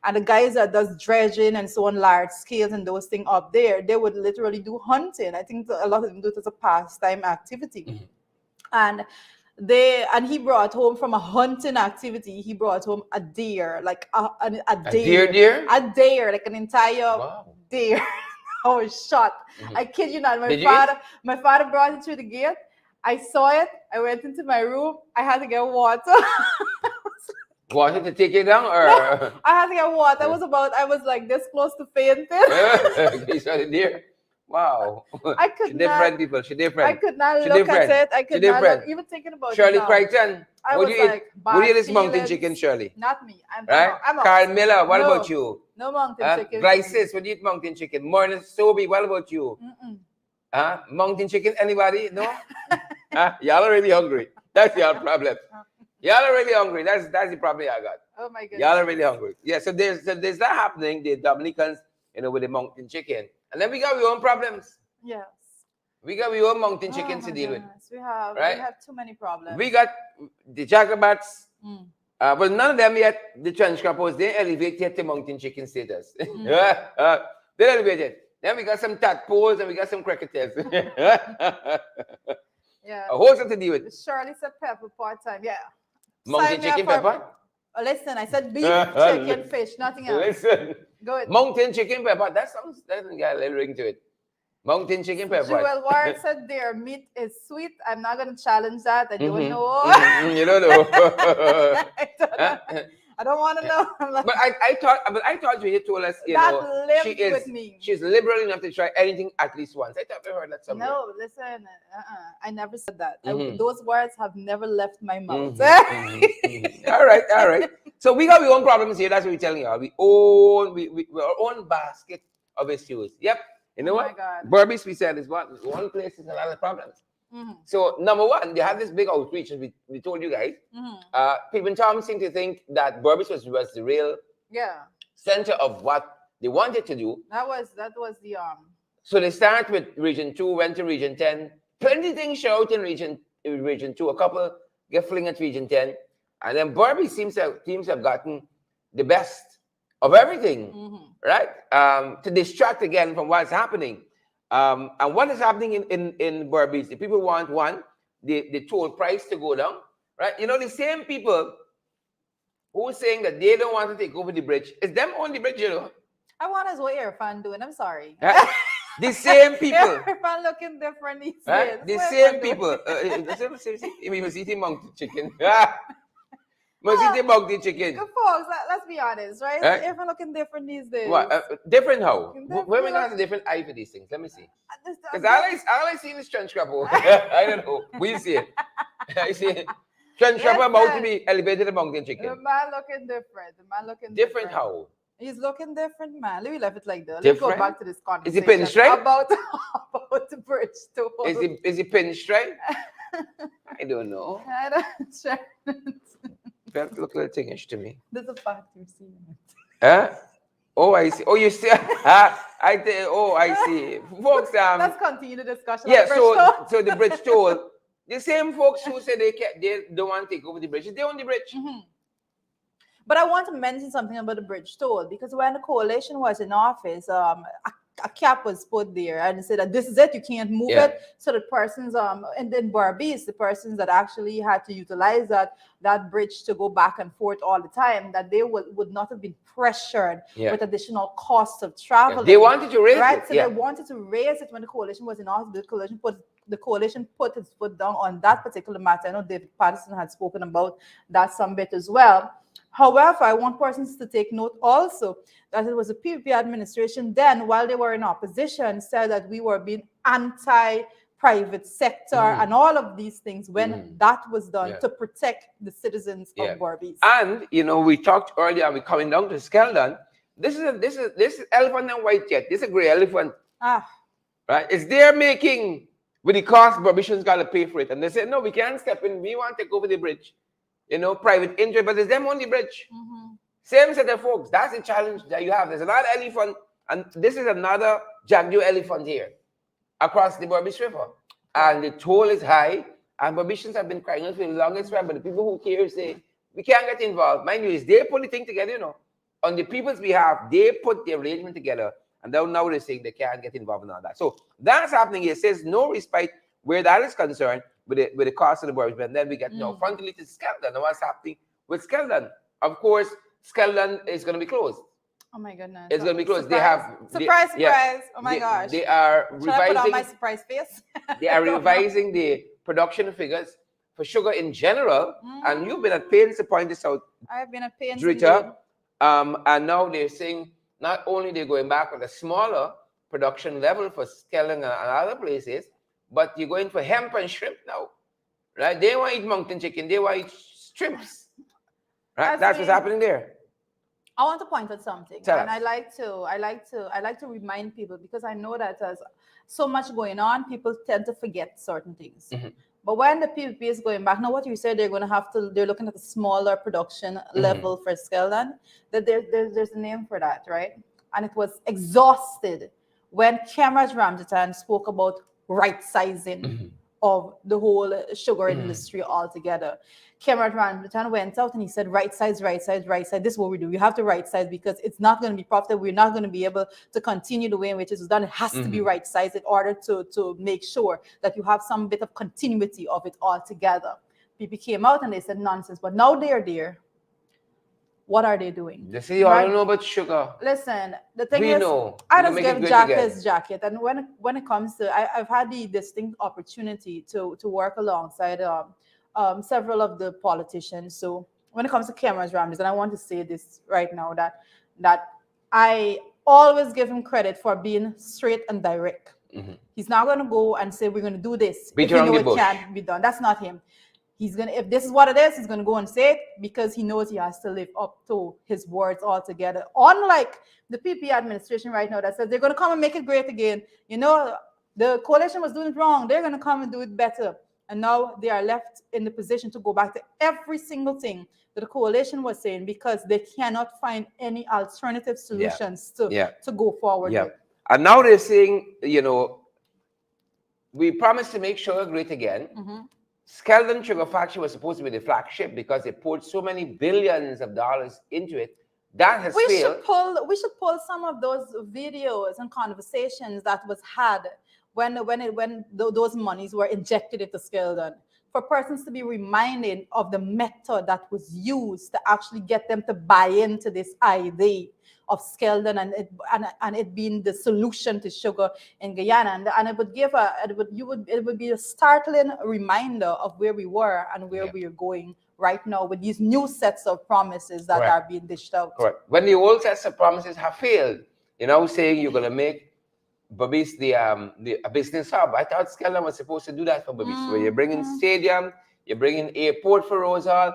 And the guys that does dredging and so on, large scales and those things up there, they would literally do hunting. I think a lot of them do it as a pastime activity. And he brought home from a hunting activity, he brought home a deer, like a deer, like an entire deer. I was shocked. I kid you not. My father brought it through the gate. I saw it. I went into my room. I had to get water. Wanted to take it down, or no, I had to get water. I was like this close to fainting. You saw the deer. Wow. I could not. Different people. She different. I could not look at it. I could not look, even thinking about Shirley it now. Crichton. Would you eat this mountain chicken, Shirley? Not me. I'm Carl Miller, what about you? No mountain chicken. Glycis, would you eat mountain chicken? Morning Sobi, what about you? Mountain chicken, anybody? No? Y'all are really hungry. That's your problem. Y'all are really hungry. That's the problem I got. Oh my goodness. Y'all are really hungry. Yeah, so there's that happening. The Dominicans, you know, with the mountain chicken. And then we got our own problems. Yes. We got our own mountain chickens to deal with. We have too many problems. We got the jacobats. But none of them yet, the trench crappers, they elevated to mountain chicken status. They elevated. Then we got some tadpoles and we got some cricketers. Yeah. A whole lot to deal with. Shirley said pepper part time. Yeah. Mountain chicken pepper? Listen, I said beef, chicken, fish, nothing else. Listen. Go ahead. Mountain chicken pepper. That got a little ring to it. Mountain chicken pepper. Jewel Ward said their meat is sweet. I'm not going to challenge that. I don't know. You don't know. I don't want to know. But I thought you told us, you know, she's liberal enough to try anything at least once. I thought we heard that somewhere. No, listen, I never said that. Those words have never left my mouth. All right. So we got our own problems here. That's what we're telling you. Our own basket of issues. Yep. You know what? Burbies, we said, is one place is a lot of problems. So number one, they have this big outreach, as we told you guys. People in town seem to think that Burbies was the real center of what they wanted to do. That was the So they start with Region 2, went to Region 10. Plenty things show out in Region 2. A couple get fling at Region 10. And then Burbies teams have gotten the best of everything, right? To distract again from what's happening. And what is happening in Burbies? The people want the toll price to go down, right? You know, the same people who's saying that they don't want to take over the bridge. It's them on the bridge, you know. I want us what Irfan doing. I'm sorry. Right? The same people. Irfan looking different these Right? days. The What same Irfan doing? people. We must eat monkey chicken. Must eat monkey chicken. Good folks, let's be honest, right? Right? Irfan looking different these days. What? Different how? Different, Women has a different eye for these things. Let me see. Because This- all I see is trench crab. I don't know. We see it. I see it. Trench crab about to be elevated among the the chicken. man looking different. The man looking Different how? He's looking different, man. Let me leave it like that. Let's go Different? back to this Is conversation he pinstripe? about the bridge tool. Is he pinstripe? I don't know. I don't That look like a thingish to me. There's a fact you're seeing it. Huh? Oh, I see. Oh, you see. I see. Folks, Let's continue the discussion. yeah. on the bridge toll. So the bridge toll. The same folks who say they don't want to take over the bridge. They own the bridge. Mhm. But I want to mention something about the bridge toll because when the coalition was in office, a cap was put there and it said that this is it, you can't move Yeah. it. So the persons, and then Barbies, the persons that actually had to utilize that bridge to go back and forth all the time, that they would not have been pressured Yeah. with additional costs of travel. They wanted to raise Right, it. so Yeah. they wanted to raise it when the coalition was in office. The coalition put its foot down on that particular matter. I know David Patterson had spoken about that some bit as well. However, I want persons to take note also that it was the PPP administration then, while they were in opposition, said that we were being anti-private sector and all of these things when that was done Yeah. to protect the citizens Yeah. of Barbies. And we talked earlier. We're coming down to Skeldon. This is elephant and white jet. This is a gray elephant, right? It's they're making with the cost. Barbicians got to pay for it, and they said no, we can't step in. We want to take over the bridge. Private interest, but it's them on the bridge. Same set of folks. That's the challenge that you have. There's another elephant, and this is another jaguar elephant here across the Berbice River. And the toll is high, and Barbicians have been crying out for the longest time, but the people who care say, we can't get involved. Mind you, they put the thing together, on the people's behalf, they put the arrangement together, and now they're saying they can't get involved in all that. So that's happening here. It says no respite where that is concerned with the cost of the Berbice. And then we get now frontally to Skeldon. Now what's happening with Skeldon? Of course, Skeldon is going to be closed. Oh my goodness. It's going to be closed. Surprise. Surprise. Yeah, Oh my gosh. They are Should I put on my revising. surprise face? They are revising the production figures for sugar in general. And you've been at pains to point this out, I have been a pain. Drita. And now they're saying not only they're going back with a smaller production level for Skeldon and other places, but you're going for hemp and shrimp now. Right? They want to eat mountain chicken. They want to eat shrimps. Right? That's what's happening there. I want to point out something, Tell and us. I like to remind people because I know that there's so much going on, people tend to forget certain things. But when the PPP is going back, now what you said they're looking at a smaller production level for Skeldon. That there's a name for that, right? And it was exhausted when Cameron Ramjatan spoke about right sizing of the whole sugar industry altogether. Cameron Ramjatan went out and he said, right size. This is what we do. We have to right size because it's not going to be profitable. We're not going to be able to continue the way in which it's done. It has to be right size in order to make sure that you have some bit of continuity of it altogether. People came out and they said nonsense, but now they're there. What are they doing? They say, I don't know about sugar. Listen, the thing We is, know. I We just make give it great Jack again. his jacket. And when it comes to, I've had the distinct opportunity to work alongside several of the politicians. So when it comes to Cameron Ramsey, and I want to say this right now, that I always give him credit for being straight and direct. He's not going to go and say, we're going to do this. Beat if you around know the it bush. can't be done. That's not him. He's going to, if this is what it is, he's going to go and say it because he knows he has to live up to his words altogether. Unlike the PP administration right now that says they're going to come and make it great again. The coalition was doing it wrong. They're going to come and do it better. And now they are left in the position to go back to every single thing that the coalition was saying because they cannot find any alternative solutions to go forward with. And now they're saying, we promised to make sugar great again. Skeldon Sugar Factory was supposed to be the flagship because they poured so many billions of dollars into it. That has failed. We should pull some of those videos and conversations that was had when those monies were injected into Skeldon for persons to be reminded of the method that was used to actually get them to buy into this idea of Skeldon and it being the solution to sugar in Guyana, and it would give it would be a startling reminder of where we were and where we are going right now with these new sets of promises that are being dished out. Correct. When the old sets of promises have failed, saying you're gonna make Bobby's a business hub. I thought Skeldon was supposed to do that for Bobby's, where you're bringing stadium, you're bringing airport for Rosal.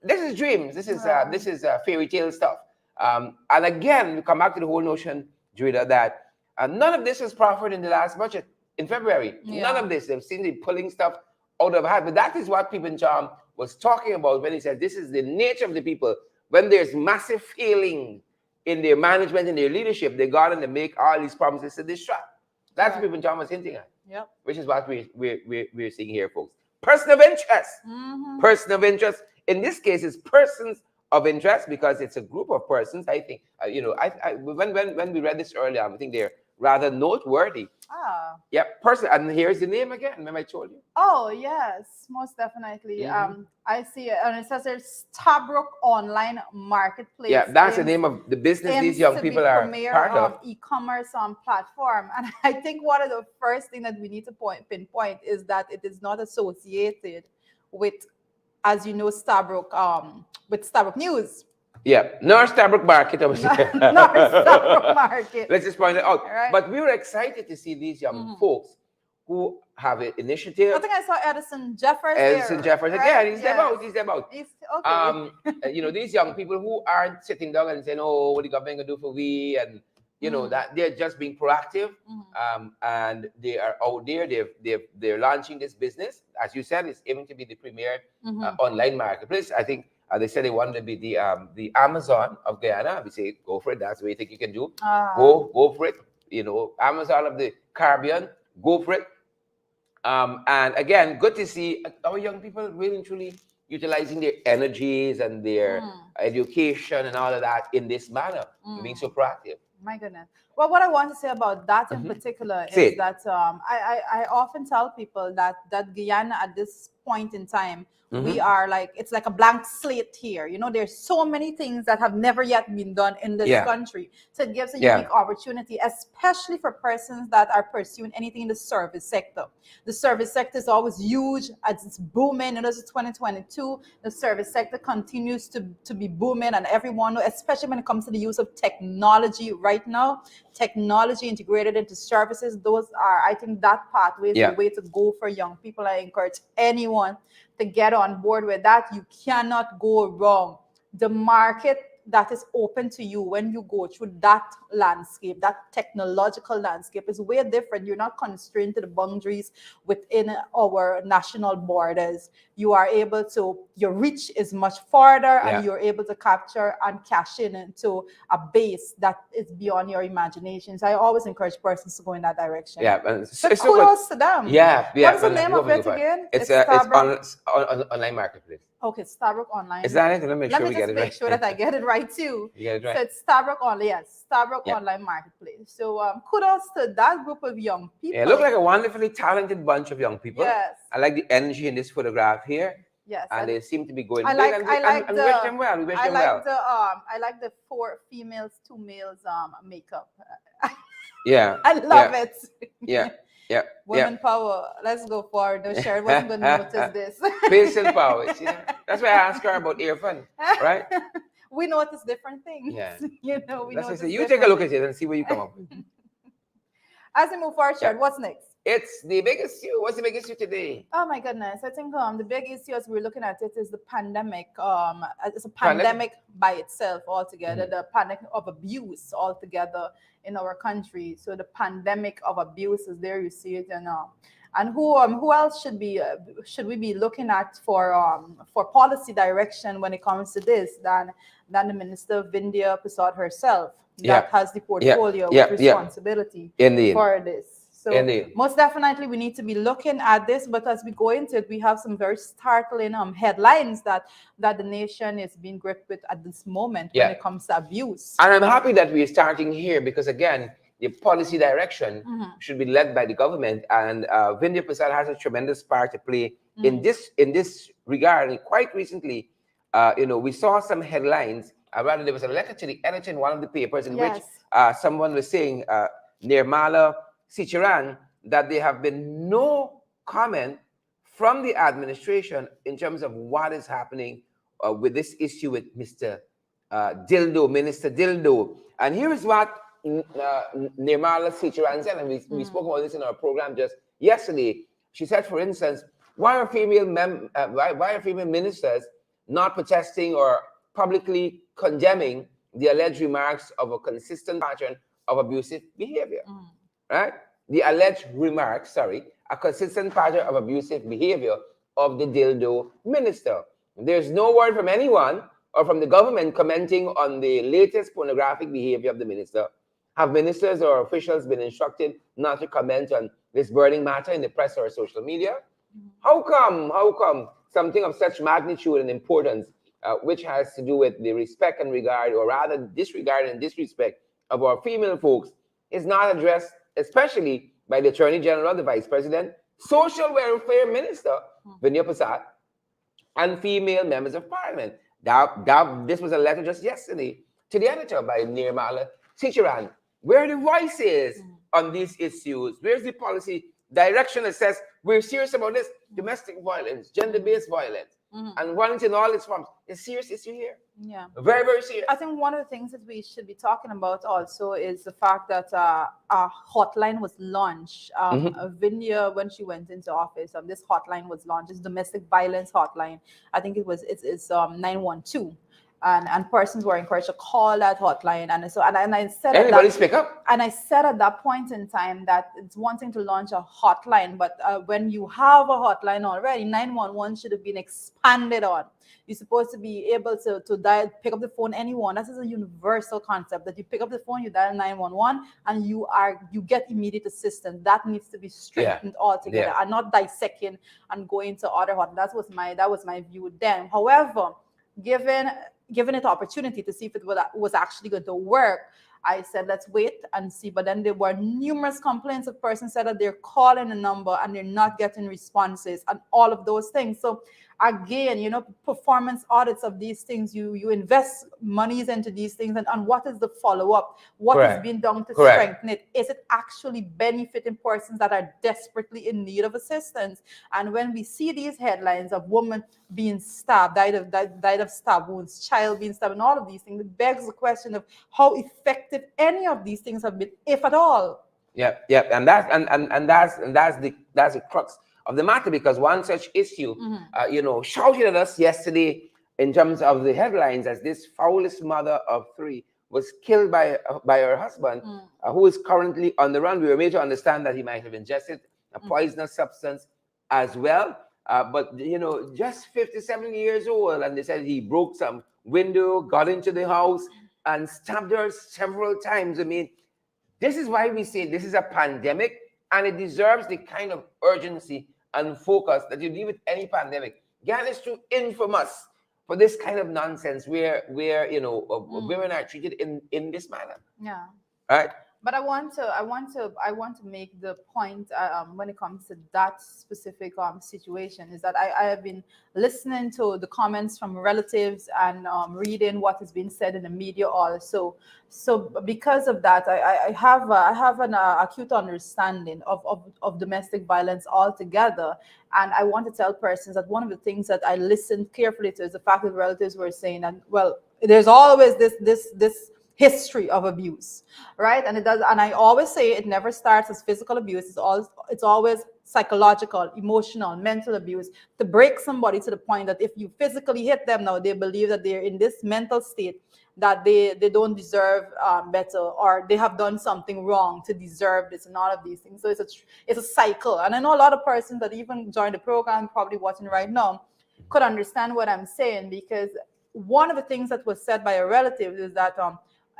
This is dreams. This is fairy tale stuff. And again, we come back to the whole notion, Judah, that none of this was proffered in the last budget in February. None of this. They've seen the pulling stuff out of hat. But that is what People Charm was talking about when he said this is the nature of the people. When there's massive failing in their management and their leadership, they got and they make all these promises to distract. That's what People Charm was hinting at. Yep. Which is what we're seeing here, folks. Person of interest. Person of interest. In this case, it's persons of interest because it's a group of persons. I think when we read this earlier, I think they're rather noteworthy. Yeah, person, and here's the name again. Remember I told you? Oh yes, most definitely. I see it, and it says there's Stabrook Online Marketplace. Yeah, that's the name of the business these young people are part of. E-commerce platform, and I think one of the first thing that we need to pinpoint is that it is not associated with, as you know, Stabrook with Stabrook News. Yeah, nor Stabrook Market. Nor Stabrook Market. Let's just point it out. Right. But we were excited to see these young folks who have an initiative. I think I saw Edison Jeffers. Edison Jeffers again. He's about. He's okay. These young people who aren't sitting down and saying, "Oh, what the government gonna do for we?" and that they're just being proactive. And they are out there. They're launching this business, as you said. It's aiming to be the premier online marketplace. I think. They said they wanted to be the Amazon of Guyana. We say, go for it. That's what you think you can do. Go for it. Amazon of the Caribbean. Go for it. And again, good to see our young people really and truly utilizing their energies and their education and all of that in this manner, being so proactive. My goodness. Well, what I want to say about that in particular is that I often tell people that Guyana at this point in time, we are it's like a blank slate here. There's so many things that have never yet been done in this country. So it gives a unique opportunity, especially for persons that are pursuing anything in the service sector. The service sector is always huge. It's booming. This is 2022. The service sector continues to be booming, and everyone, especially when it comes to the use of technology right now, technology integrated into services, I think that pathway is the way to go for young people. I encourage anyone to get on board with that. You cannot go wrong. The market that is open to you when you go through that landscape, that technological landscape, is way different. You're not constrained to the boundaries within our national borders. You are able to, your reach is much farther, and you're able to capture and cash in into a base that is beyond your imaginations. I always encourage persons to go in that direction. Yeah, and so kudos to them. Yeah. What's the name of it again? It's online marketplace. Okay, Stabrook Online. Is that it? Let me make sure we get it right. Let me just make sure that I get it right too. You get it right. So it's Stabrook Online. Yes, Stabrook Online Marketplace. So kudos to that group of young people. Yeah, look like a wonderfully talented bunch of young people. Yes. I like the energy in this photograph here. Yes. And they seem to be going I big. like We wish them well. We wish them well. I like the 4 females, 2 males makeup. Yeah. I love it. Yeah. Yeah. Women power. Let's go forward. No, Sharon wasn't going to notice this. Pace and power. That's why I asked her about earphone, right? We notice different things. Yeah. That's why I say, you take a look at it and see where you come up with. As we move forward, Sharon, what's next? It's the big issue. What's the big issue today? Oh my goodness. I think the big issue as we're looking at it is the pandemic. It's a pandemic by itself altogether, the pandemic of abuse altogether in our country. So the pandemic of abuse is there, you see it, and who else should we be looking at for policy direction when it comes to this than the Minister Vindhya Prasad herself that has the portfolio with responsibility for this. So most definitely we need to be looking at this, but as we go into it, we have some very startling headlines that the nation is being gripped with at this moment when it comes to abuse. And I'm happy that we're starting here because, again, the policy direction should be led by the government, and Vindhya Prasad has a tremendous part to play in this regard. And quite recently, we saw some headlines. Rather, there was a letter to the editor in one of the papers in which Yes. someone was saying, Nirmala Sicharan, that there have been no comment from the administration in terms of what is happening with this issue with Mr. Dildo, Minister Dildo. And here is what Nirmala Sicharan said, and we spoke about this in our program just yesterday. She said, for instance, why are female ministers not protesting or publicly condemning the alleged remarks of a consistent pattern of abusive behavior? Right? The alleged remarks, a consistent pattern of abusive behavior of the dildo minister. There's no word from anyone or from the government commenting on the latest pornographic behavior of the minister. Have ministers or officials been instructed not to comment on this burning matter in the press or social media? How come something of such magnitude and importance, which has to do with the respect and regard, or rather disregard and disrespect of our female folks, is not addressed, especially by the Attorney General, the Vice President, Social Welfare Minister, Vinay Prasad, and female members of Parliament? This was a letter just yesterday to the editor by Nirmala Sicharan. Where are the voices on these issues? Where's the policy direction that says we're serious about this? Domestic violence, gender-based violence, and violence in all its forms. It's a serious issue here. Yeah. Very, very serious. I think one of the things that we should be talking about also is the fact that a hotline was launched. Vinya, when she went into office, this hotline was launched. It's domestic violence hotline. I think it's 912. And persons were encouraged to call that hotline, and I said anybody speak up. And I said at that point in time that it's one thing to launch a hotline, but when you have a hotline already, 911 should have been expanded on. You're supposed to be able to dial, pick up the phone, anyone. That is a universal concept, that you pick up the phone, you dial 911, and you get immediate assistance. That needs to be strengthened altogether, and not dissecting and going to other hotlines. That was my view then. However, given it opportunity to see if it was actually going to work, I said, let's wait and see. But then there were numerous complaints of persons said that they're calling a number and they're not getting responses and all of those things. So again, performance audits of these things, you invest monies into these things, and what is the follow-up? What is being done to strengthen it? Is it actually benefiting persons that are desperately in need of assistance? And when we see these headlines of women being stabbed, died of stab wounds, child being stabbed, and all of these things, it begs the question of how effective any of these things have been, if at all. Yeah, and that's the crux of the matter, because one such issue, shouted at us yesterday in terms of the headlines, as this foulest mother of three was killed by her husband, who is currently on the run. We were made to understand that he might have ingested a poisonous substance as well. But just 57 years old, and they said he broke some window, got into the house, and stabbed her several times. I mean, this is why we say this is a pandemic, and it deserves the kind of urgency and focus that you need with any pandemic. Ghana is too infamous for this kind of nonsense where women are treated in this manner. Yeah. Right. But I want to make the point when it comes to that specific situation, is that I have been listening to the comments from relatives and reading what has been said in the media also. So because of that, I have an acute understanding of domestic violence altogether, and I want to tell persons that one of the things that I listened carefully to is the fact that relatives were saying that, well, there's always this history of abuse, right? And I always say it never starts as physical abuse. It's always psychological, emotional, mental abuse, to break somebody to the point that if you physically hit them now, they believe that they're in this mental state that they don't deserve better, or they have done something wrong to deserve this, and all of these things. So it's a cycle. And I know a lot of persons that even joined the program, probably watching right now, could understand what I'm saying, because one of the things that was said by a relative is that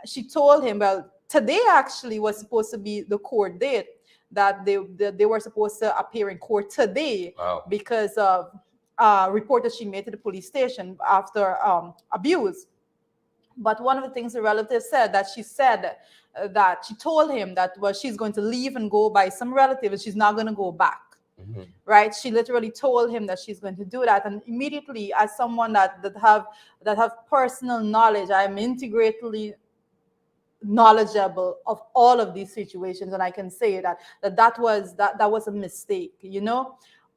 she told him, well, today actually was supposed to be the court date, that they were supposed to appear in court today. Wow. Because of a report that she made to the police station after abuse. But one of the things the relative said, that she said that she told him that, well, she's going to leave and go by some relative, and she's not going to go back. right? She literally told him that she's going to do that, and immediately, as someone that have personal knowledge, I'm integratedly knowledgeable of all of these situations, and I can say that was a mistake.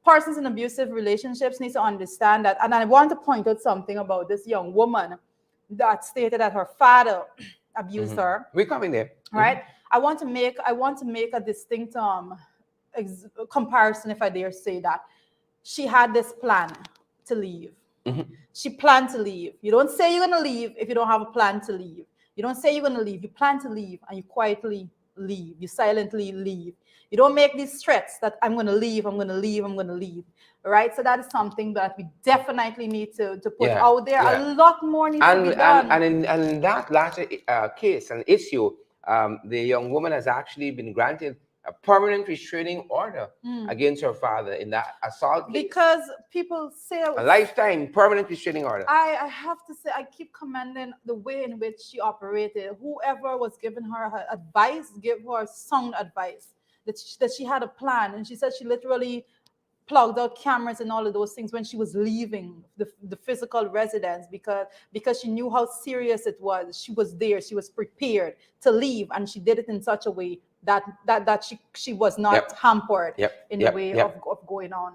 Persons in abusive relationships need to understand that. And I want to point out something about this young woman that stated that her father abused her. We're coming there. Right. I want to make a distinct comparison, if I dare say that. She had this plan to leave. She planned to leave. You don't say you're going to leave if you don't have a plan to leave. You don't say you're going to leave. You plan to leave, and you quietly leave. You silently leave. You don't make these threats that I'm going to leave, I'm going to leave, I'm going to leave. Right? So that is something that we definitely need to put out there. A lot more needs to be done. And in that latter case and issue, the young woman has actually been granted a permanent restraining order against her father in that assault case. Because people say a lifetime permanent restraining order. I have to say, I keep commending the way in which she operated. Whoever was giving her advice, give her sound advice. That she had a plan, and she said she literally plugged out cameras and all of those things when she was leaving the physical residence, because she knew how serious it was. She was there, she was prepared to leave, and she did it in such a way that she was not hampered in the way of going on.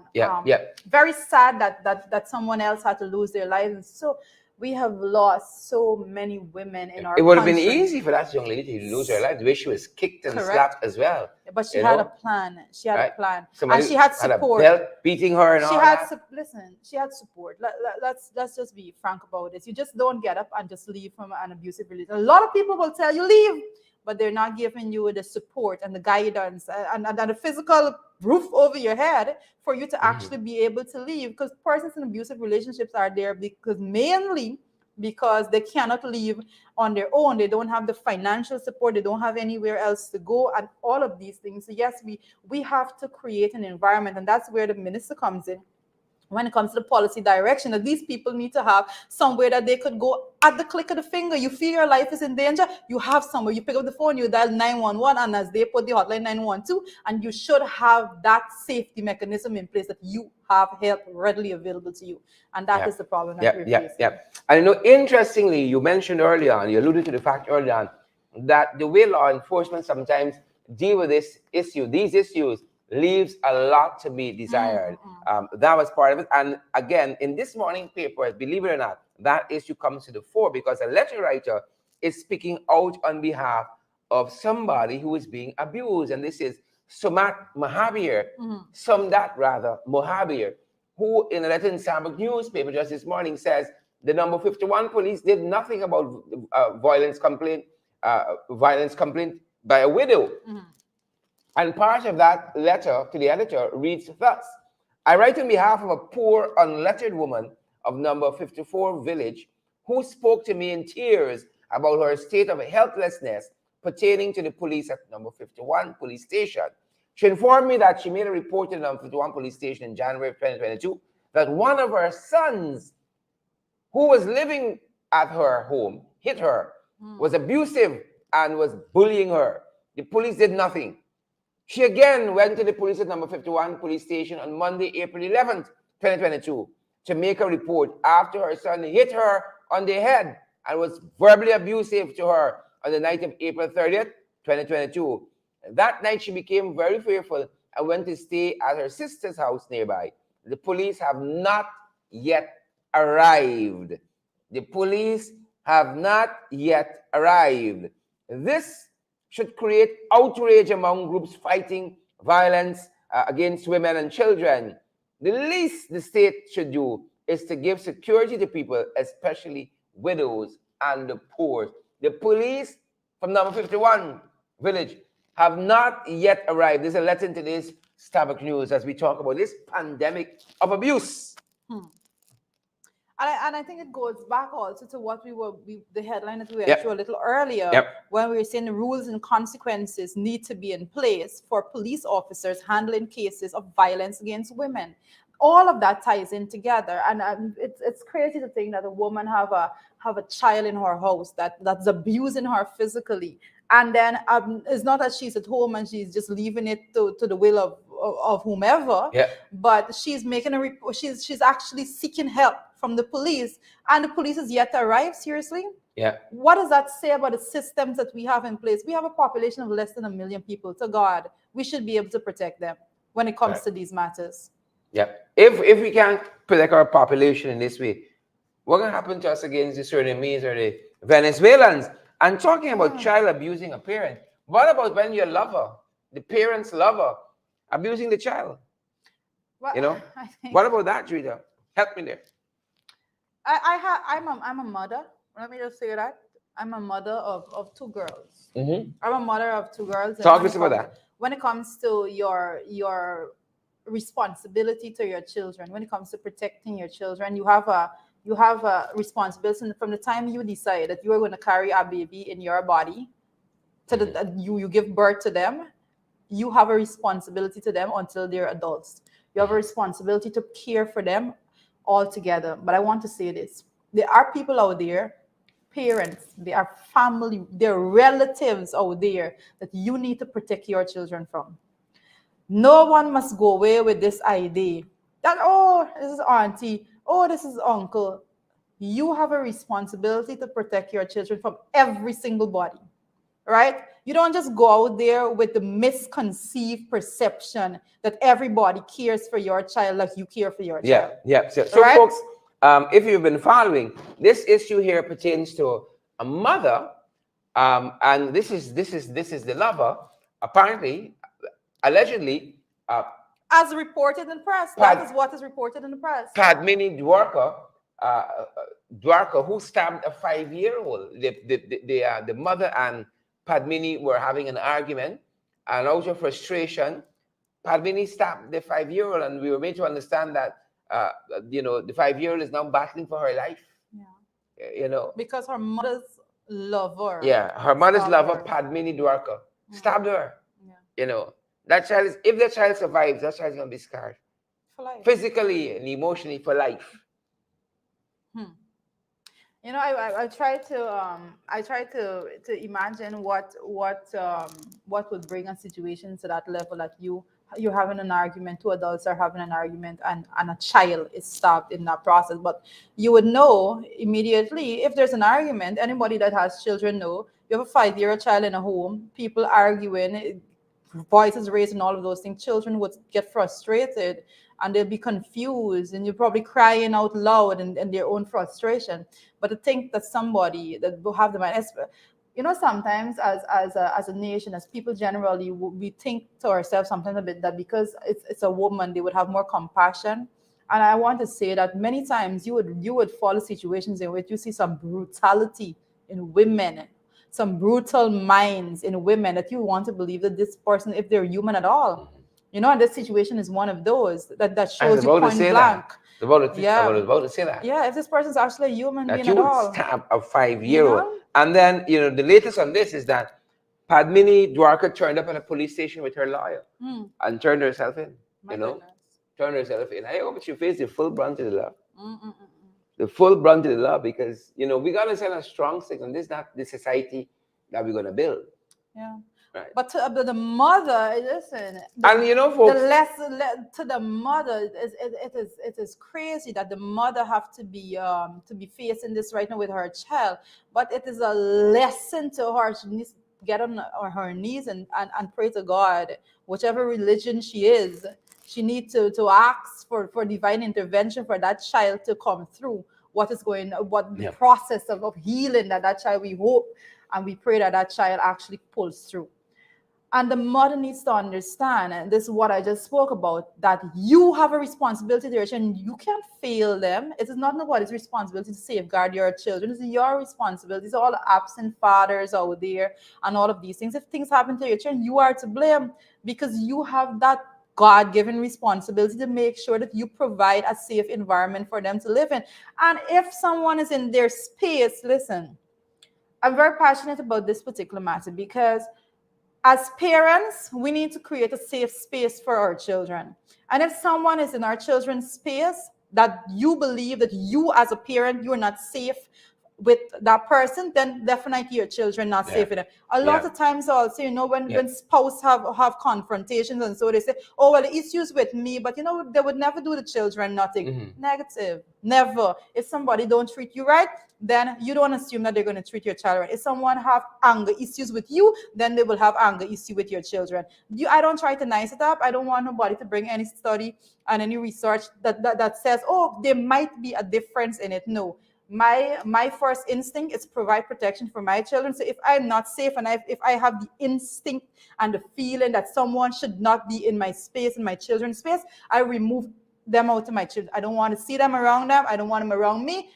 Very sad that someone else had to lose their lives. And so we have lost so many women in our country. It would have been easy for that young lady to lose her life, the way she was kicked and slapped as well. But she had a plan. She had a plan. Somebody and she had support. Had a belt beating her and all that. Listen, she had support. Let's just be frank about this. You just don't get up and just leave from an abusive relationship. A lot of people will tell you leave, but they're not giving you the support and the guidance and the physical roof over your head for you to actually be able to leave. Because persons in abusive relationships are there mainly because they cannot leave on their own. They don't have the financial support. They don't have anywhere else to go, and all of these things. So yes, we have to create an environment, and that's where the minister comes in. When it comes to the policy direction, that these people need to have somewhere that they could go at the click of the finger. You feel your life is in danger, you have somewhere. You pick up the phone, you dial 911, and as they put the hotline 912, and you should have that safety mechanism in place that you have help readily available to you. And that is the problem that we're facing. And interestingly, you mentioned earlier on, you alluded to the fact earlier on, that the way law enforcement sometimes deal with these issues, leaves a lot to be desired. That was part of it. And again, in this morning paper, believe it or not, that issue comes to the fore because a letter writer is speaking out on behalf of somebody who is being abused. And this is Sumat Mohabir, Mohabir, who in a letter in Samuk newspaper just this morning says the number 51 police did nothing about violence complaint by a widow. And part of that letter to the editor reads thus: I write on behalf of a poor, unlettered woman of number 54 village who spoke to me in tears about her state of helplessness pertaining to the police at number 51 police station. She informed me that she made a report to the number 51 police station in January of 2022 that one of her sons, who was living at her home, hit her, was abusive and was bullying her. The police did nothing. She again went to the police at number 51 police station on Monday, April 11th, 2022, to make a report after her son hit her on the head and was verbally abusive to her on the night of April 30th, 2022. That night, she became very fearful and went to stay at her sister's house nearby. The police have not yet arrived. The police have not yet arrived. This should create outrage among groups fighting violence against women and children. The least the state should do is to give security to people, especially widows and the poor. The police from number 51 village have not yet arrived. There's a letter in today's Starbucks News as we talk about this pandemic of abuse. And I think it goes back also to what the headline that we went through a little earlier, when we were saying the rules and consequences need to be in place for police officers handling cases of violence against women. All of that ties in together, and it's crazy to think that a woman have a child in her house that's abusing her physically, and then it's not that she's at home and she's just leaving it to the will of whomever, Yeah. but she's making a report. She's actually seeking help from the police, and the police is yet to arrive. Seriously, Yeah. what does that say about the systems that we have in place? We have a population of less than 1 million people. To God, we should be able to protect them when it comes Right. to these matters. Yeah. If we can't protect our population in this way, what can happen to us against the Surinamese or the Venezuelans? And talking about child abusing a parent, what about when your lover, the parent's lover, abusing the child? Well, You know, I think what about that, Rita? Help me there. I'm a mother. Let me just say that I'm a mother of two girls. Mm-hmm. I'm a mother of two girls, and Talk to us about that. when it comes to your responsibility to your children, when it comes to protecting your children, you have a responsibility from the time you decide that you are going to carry a baby in your body to the you give birth to them. You have a responsibility to them until they're adults. You have a responsibility to care for them altogether. But I want to say this: there are people out there, parents, there are family, there are relatives out there that you need to protect your children from. No one must go away with this idea that, oh, this is auntie, oh, this is uncle. You have a responsibility to protect your children from every single body, right? You don't just go out there with the misconceived perception that everybody cares for your child like you care for your Yeah, child, yeah. So right? folks, if you've been following, this issue here pertains to a mother, and this is the lover. Apparently, allegedly, As reported in the press, that is Pad, what is reported in the press. Padmini Dwarka, who stabbed a 5-year-old. The mother and Padmini were having an argument, and out of frustration, Padmini stabbed the 5-year-old, and we were made to understand that the 5-year-old is now battling for her life. Yeah. You know, Because her mother's lover yeah, her mother's stabbed lover, her. Padmini Dwarka, stabbed her. Yeah. You know, that child is, if that child survives, that child's gonna be scarred For life. physically and emotionally for life. You know, I try to imagine what would bring a situation to that level that you're having an argument, two adults are having an argument, and a child is stabbed in that process. But you would know immediately if there's an argument. Anybody that has children know you have a 5-year-old child in a home, people arguing, voices raised, and all of those things. Children would get frustrated and they'll be confused, and you're probably crying out loud in their own frustration. But to think that somebody that will have the mind, sometimes as a nation, as people generally, we think to ourselves sometimes a bit that because it's a woman, they would have more compassion. And I want to say that many times you would follow situations in which you see some brutality in women, some brutal minds in women, that you want to believe that this person, if they're human at all, and this situation is one of those that shows you point blank. I was Yeah, about to say that. yeah. If this person's actually a human That being you at would all, stab a 5-year-old. you know. And then, the latest on this is that Padmini Dwarka turned up at a police station with her lawyer and turned herself in. My goodness. Turned herself in. I hope she faced the full brunt of the law. Mm-mm-mm. The full brunt of the law, because, we got to send a strong signal. This is not the society that we're going to build. Yeah. Right. But to the mother, listen. And folks, the less to the mother, it is crazy that the mother have to be facing this right now with her child. But it is a lesson to her. She needs to get on her knees and pray to God, whichever religion she is. She needs to ask for divine intervention for that child to come through what the process of healing that child, we hope and we pray that child actually pulls through. And the mother needs to understand, and this is what I just spoke about, that you have a responsibility to your children. You can't fail them. It is not nobody's responsibility to safeguard your children. It's your responsibility. It's all the absent fathers out there and all of these things. If things happen to your children, you are to blame, because you have that God-given responsibility to make sure that you provide a safe environment for them to live in. And if someone is in their space, listen, I'm very passionate about this particular matter, because as parents, we need to create a safe space for our children. And if someone is in our children's space that you believe that you as a parent, you're not safe, with that person, then definitely your children not safe in it. A lot of times also, when spouse have confrontations, and so they say, oh, well, the issues with me, but they would never do the children nothing. Negative. Never. If somebody don't treat you right, then you don't assume that they're going to treat your child right. If someone have anger issues with you, then they will have anger issue with your children. I don't try to nice it up. I don't want nobody to bring any study and any research that says, oh, there might be a difference in it. No. My first instinct is provide protection for my children. So if I'm not safe, and if I have the instinct and the feeling that someone should not be in my space, in my children's space, I remove them out of my children. I don't want to see them around them. I don't want them around me,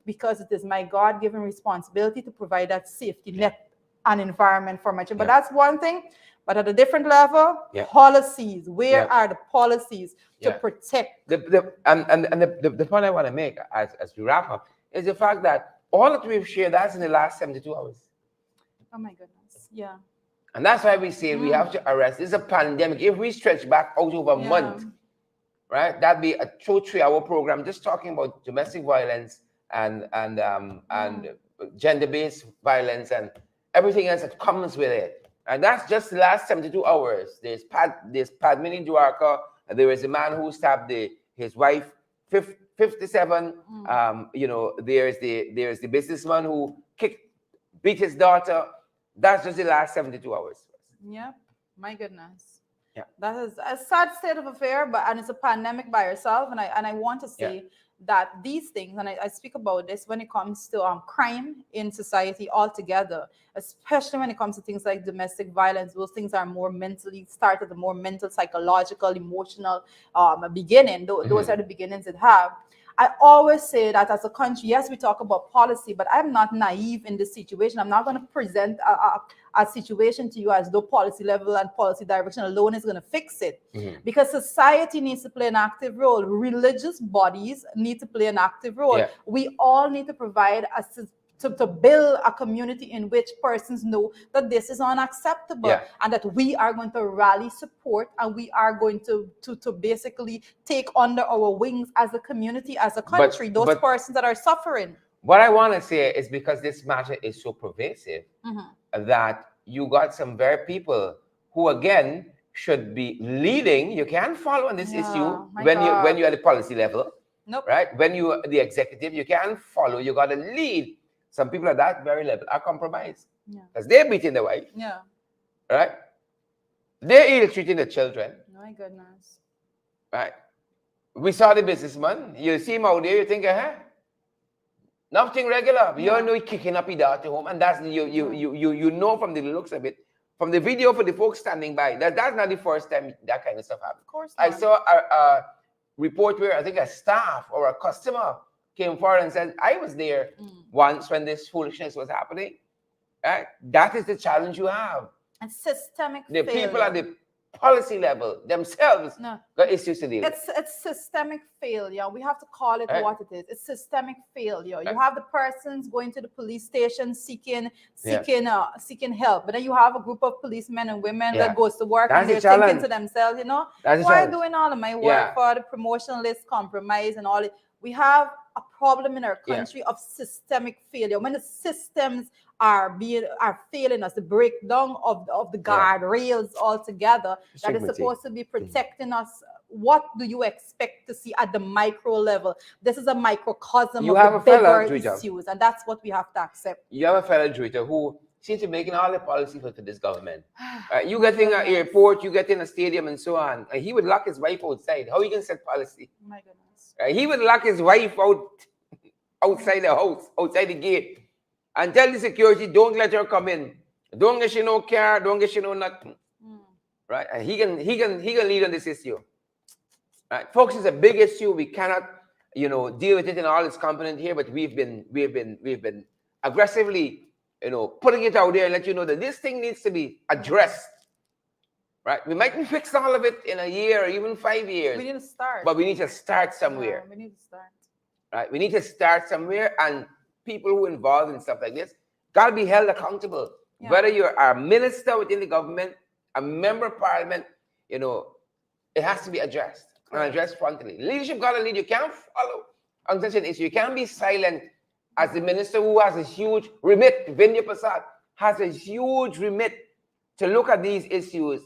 because it is my God-given responsibility to provide that safety net and environment for my children. But that's one thing. But at a different level, policies. Where are the policies to protect? The point I want to make as we wrap up is the fact that all that we've shared, that's in the last 72 hours. Oh my goodness. Yeah. And that's why we say we have to arrest. This is a pandemic. If we stretch back out over a month, right, that'd be a 2-3 hour program just talking about domestic violence and gender-based violence and everything else that comes with it. And that's just the last 72 hours. There's Padmini Dwarka. There is a man who stabbed his wife, 57. There's the businessman who beat his daughter. That's just the last 72 hours. Yeah, my goodness. Yeah, that is a sad state of affair, and it's a pandemic by itself. And I want to say that these things, and I speak about this when it comes to crime in society altogether, especially when it comes to things like domestic violence. Those things are more mentally start at the more mental, psychological, emotional beginning. Those are the beginnings it have. I always say that as a country, yes, we talk about policy, but I'm not naive in this situation. I'm not going to present a situation to you as though policy level and policy direction alone is going to fix it. Because society needs to play an active role. Religious bodies need to play an active role. We all need to provide to build a community in which persons know that this is unacceptable and that we are going to rally support, and we are going to basically take under our wings as a community, as a country, those persons that are suffering. What I want to say is, because this matter is so pervasive, that you got some very people who, again, should be leading. You can't follow on this issue when you're at the policy level. Right? When you're the executive, you can't follow. You got to lead. Some people at that very level are compromised because they're beating the wife. Right? They're ill-treating the children. My goodness. Right? We saw the businessman. You see him out there, you think, nothing regular. You know he's kicking up his daughter home, and that's you know from the looks of it, from the video for the folks standing by, that's not the first time that kind of stuff happened. Of course not. I saw a report where I think a staff or a customer came forward and said, I was there once when this foolishness was happening. Right? That is the challenge you have. And systemic the failure. People at the policy level themselves got issues to deal with. It's systemic failure. We have to call it what it is. It's systemic failure. You have the persons going to the police station seeking help, but then you have a group of policemen and women that goes to work and they're thinking to themselves, why are doing all of my work for the promotion list compromise and all it? We have a problem in our country of systemic failure. When the systems are failing us, the breakdown of the guardrails altogether that is supposed to be protecting us. What do you expect to see at the micro level? This is a microcosm of the bigger issues, and that's what we have to accept. You have a fellow Twitter who seems to be making all the policy for this government. You get in an airport, you get in a stadium, and so on. He would lock his wife outside. How are you going to set policy? My goodness. He would lock his wife outside the house, outside the gate, and tell the security, don't let her come in. Don't get you no car, don't get you no nothing. Right? And he can lead on this issue. Right? Folks, it's a big issue. We cannot, deal with it in all its component here, but we've been aggressively, putting it out there and let you know that this thing needs to be addressed. Right? We mightn't fix all of it in a year or even 5 years. We need to start. But we need to start somewhere. We need to start. Right? We need to start somewhere, and people who are involved in stuff like this got to be held accountable. Whether you're a minister within the government, a member of parliament, it has to be addressed and addressed frontally. Leadership got to lead. You can't follow on such an issue. You can't be silent as the minister who has a huge remit, Vindhya Prasad has a huge remit to look at these issues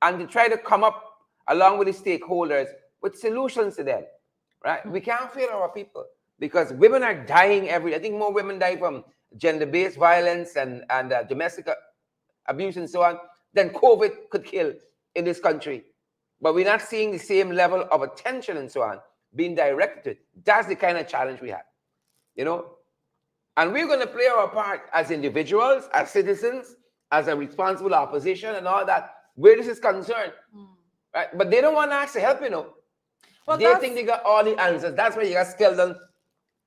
and to try to come up along with the stakeholders with solutions to them, right? We can't fail our people because women are dying every day. I think more women die from gender-based violence and domestic abuse and so on than COVID could kill in this country. But we're not seeing the same level of attention and so on being directed. That's the kind of challenge we have, you know? And we're going to play our part as individuals, as citizens, as a responsible opposition and all that, where this is concerned. Right? But they don't want to ask for help, you know. Well, they think they got all the answers. That's why you got Skeldon,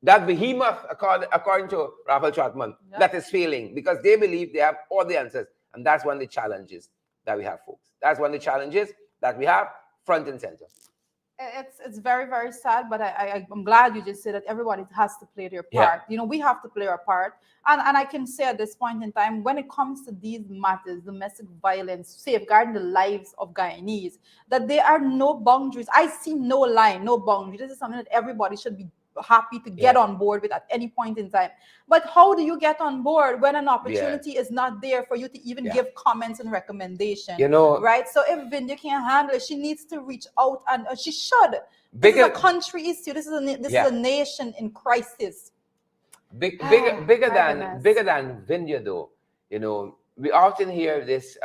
that behemoth, according to Raphael Trotman, that is failing because they believe they have all the answers. And that's one of the challenges that we have, folks. That's one of the challenges that we have front and center. It's very, very sad, but I'm glad you just said that everybody has to play their part. You know, we have to play our part. And I can say at this point in time, when it comes to these matters, domestic violence, safeguarding the lives of Guyanese, that there are no boundaries. I see no line, no boundary. This is something that everybody should be happy to get on board with at any point in time. But how do you get on board when an opportunity is not there for you to even give comments and recommendations? You know, right? So if Vindhya can't handle it, she needs to reach out, and she should. This is a country issue. This is a nation in crisis. Bigger than Vindhya, though. You know, we often hear this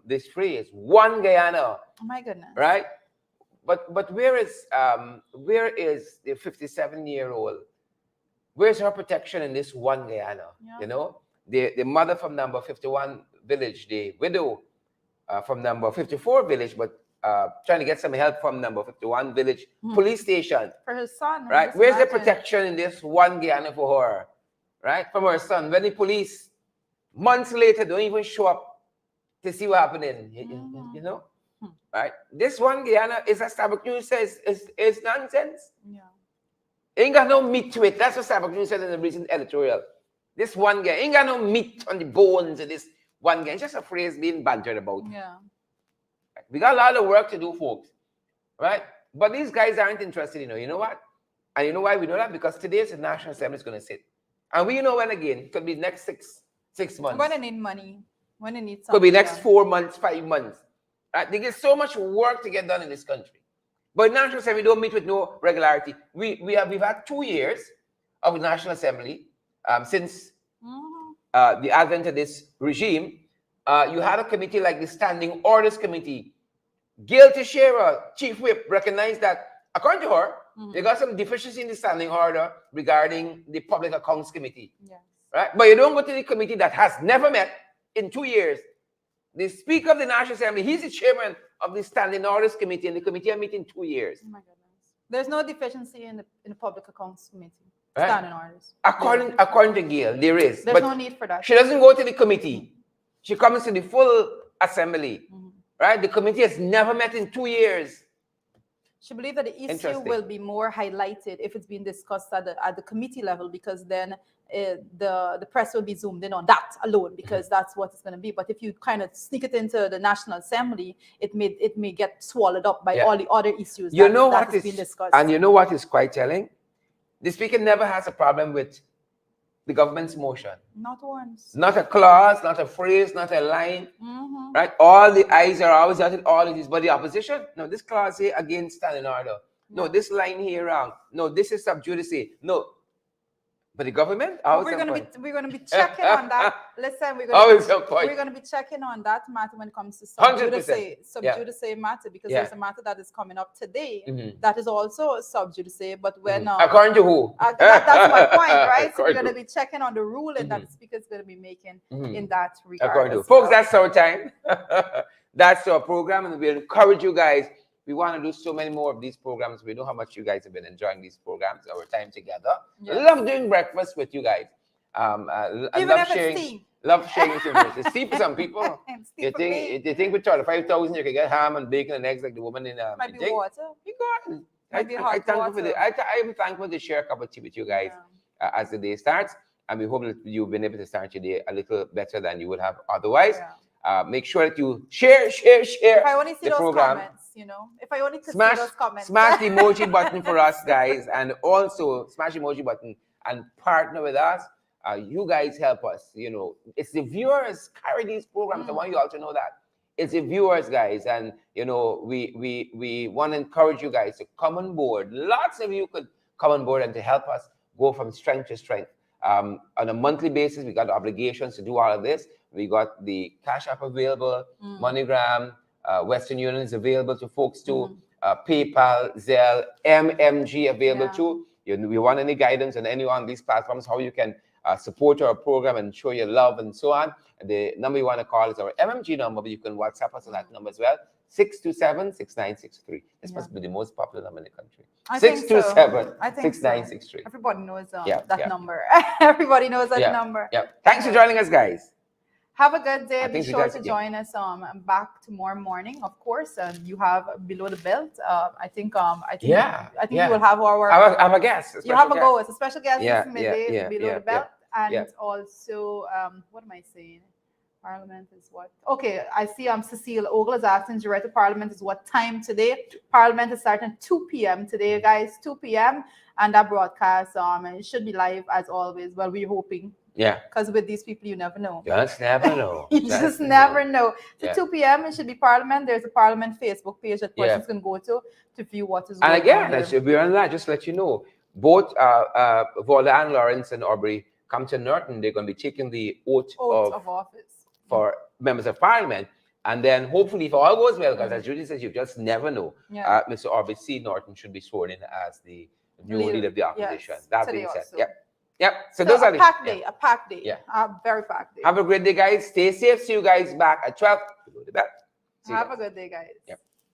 this phrase, "One Guyana." Oh my goodness! Right? But where is the 57-year-old? Where's her protection in this one Guyana? You know, the mother from number 51 village, the widow from number 54 village, but trying to get some help from number 51 village police station for her son. Right? Where's the protection in this one Guyana for her? Right? From her son. When the police months later don't even show up to see what happening, you know. Right? This one Guyana is, as Starbuck News says, is nonsense. Ain't got no meat to it. That's what Starbuck News said in the recent editorial. This one guy ain't got no meat on the bones of this one guy. It's just a phrase being bantered about. Right? We got a lot of work to do, folks. Right? But these guys aren't interested, you know. You know what? And you know why we know that? Because today the National Assembly is going to sit. And we know when again. It could be next six months. When they need money. When they need something. Could be next 4 months, 5 months. Right? They get so much work to get done in this country. But National Assembly don't meet with no regularity. We've had 2 years of the National Assembly since the advent of this regime. You had a committee like the Standing Orders Committee. Gail Teixeira, Chief Whip, recognized that, according to her, they got some deficiency in the standing order regarding the Public Accounts Committee. Right? But you don't go to the committee that has never met in 2 years. The Speaker of the National Assembly, he's the chairman of the Standing Orders Committee, and the committee has met in 2 years. Oh my goodness. There's no deficiency in the Public Accounts Committee. Right? Standing Orders. According to Gail, there is. There's no need for that. She doesn't go to the committee. She comes to the full assembly. Right? The committee has never met in 2 years. She believes that the issue will be more highlighted if it's being discussed at the committee level, because then the press will be zoomed in on that alone, because that's what it's going to be. But if you kind of sneak it into the National Assembly, it may get swallowed up by all the other issues that is being discussed. And you know what is quite telling? The Speaker never has a problem with the government's motion. Not once. Not a clause, not a phrase, not a line. Right? All the I's are always dotted, all it is. But the opposition, no, this clause here against standing order. No, this line here wrong. No, this is sub judice. No. But the government, we're going to be checking on that. Listen, we're going to be checking on that matter when it comes to sub judice matter, because there's a matter that is coming up today that is also sub judice. But when according to who? That's my point, right? So we're going to be checking on the ruling that the Speaker is going to be making in that regard. According to folks, that's our time. That's our program, and we encourage you guys. We want to do so many more of these programs. We know how much you guys have been enjoying these programs, our time together. I love doing breakfast with you guys. I love sharing information. It's steep for some people. You think with 5,000 you can get ham and bacon and eggs like the woman in might be water. You got I'm thankful to share a cup of tea with you guys as the day starts. And we hope that you've been able to start your day a little better than you would have otherwise. Make sure that you share. If I only see those comments, you know, if I only could see those comments. Smash the emoji button for us, guys, and also smash the emoji button and partner with us. You guys help us. It's the viewers carry these programs. I want you all to know that. It's the viewers, guys, and we want to encourage you guys to come on board. Lots of you could come on board and to help us go from strength to strength. On a monthly basis, we got obligations to do all of this. We got the Cash App available, MoneyGram, Western Union is available to folks too, PayPal, Zelle, MMG available too. We want any guidance on any one of these platforms, how you can support our program and show your love and so on. The number you want to call is our MMG number, but you can WhatsApp us on that number as well. 627-6963. This must be the most popular number in the country. 627-6963. Everybody knows that number. Everybody knows that number. Yeah. Thanks for joining us, guys. Have a good day. Be sure to join us back tomorrow morning, of course. And you have Below the Belt. I think you will have I'm a guest. You have a go. It's a special guest this midday, Below the Belt. And also, what am I saying? Parliament is what? Okay, I see Cecile Ogle is asking, Director Parliament is what time today? Parliament is starting at 2 p.m. today, guys, 2 p.m. And that broadcast, it should be live as always. Well, we're hoping. Yeah. Because with these people, you never know. Just never know. You just never know. So 2 p.m. it should be Parliament. There's a Parliament Facebook page that persons can go to view what is going on. And again, I should be on that. Just to let you know, both Voda and Lawrence and Aubrey come to Norton. They're going to be taking the oath of office for members of Parliament. And then hopefully, if all goes well, because as Judy says, you just never know, Mr. Aubrey C. Norton should be sworn in as the new leader of the opposition. Yes. That Today being said, also. So those are a packed day. Yeah. Very packed day. Have a great day, guys. Stay safe. See you guys back at 12. Have a good day, guys.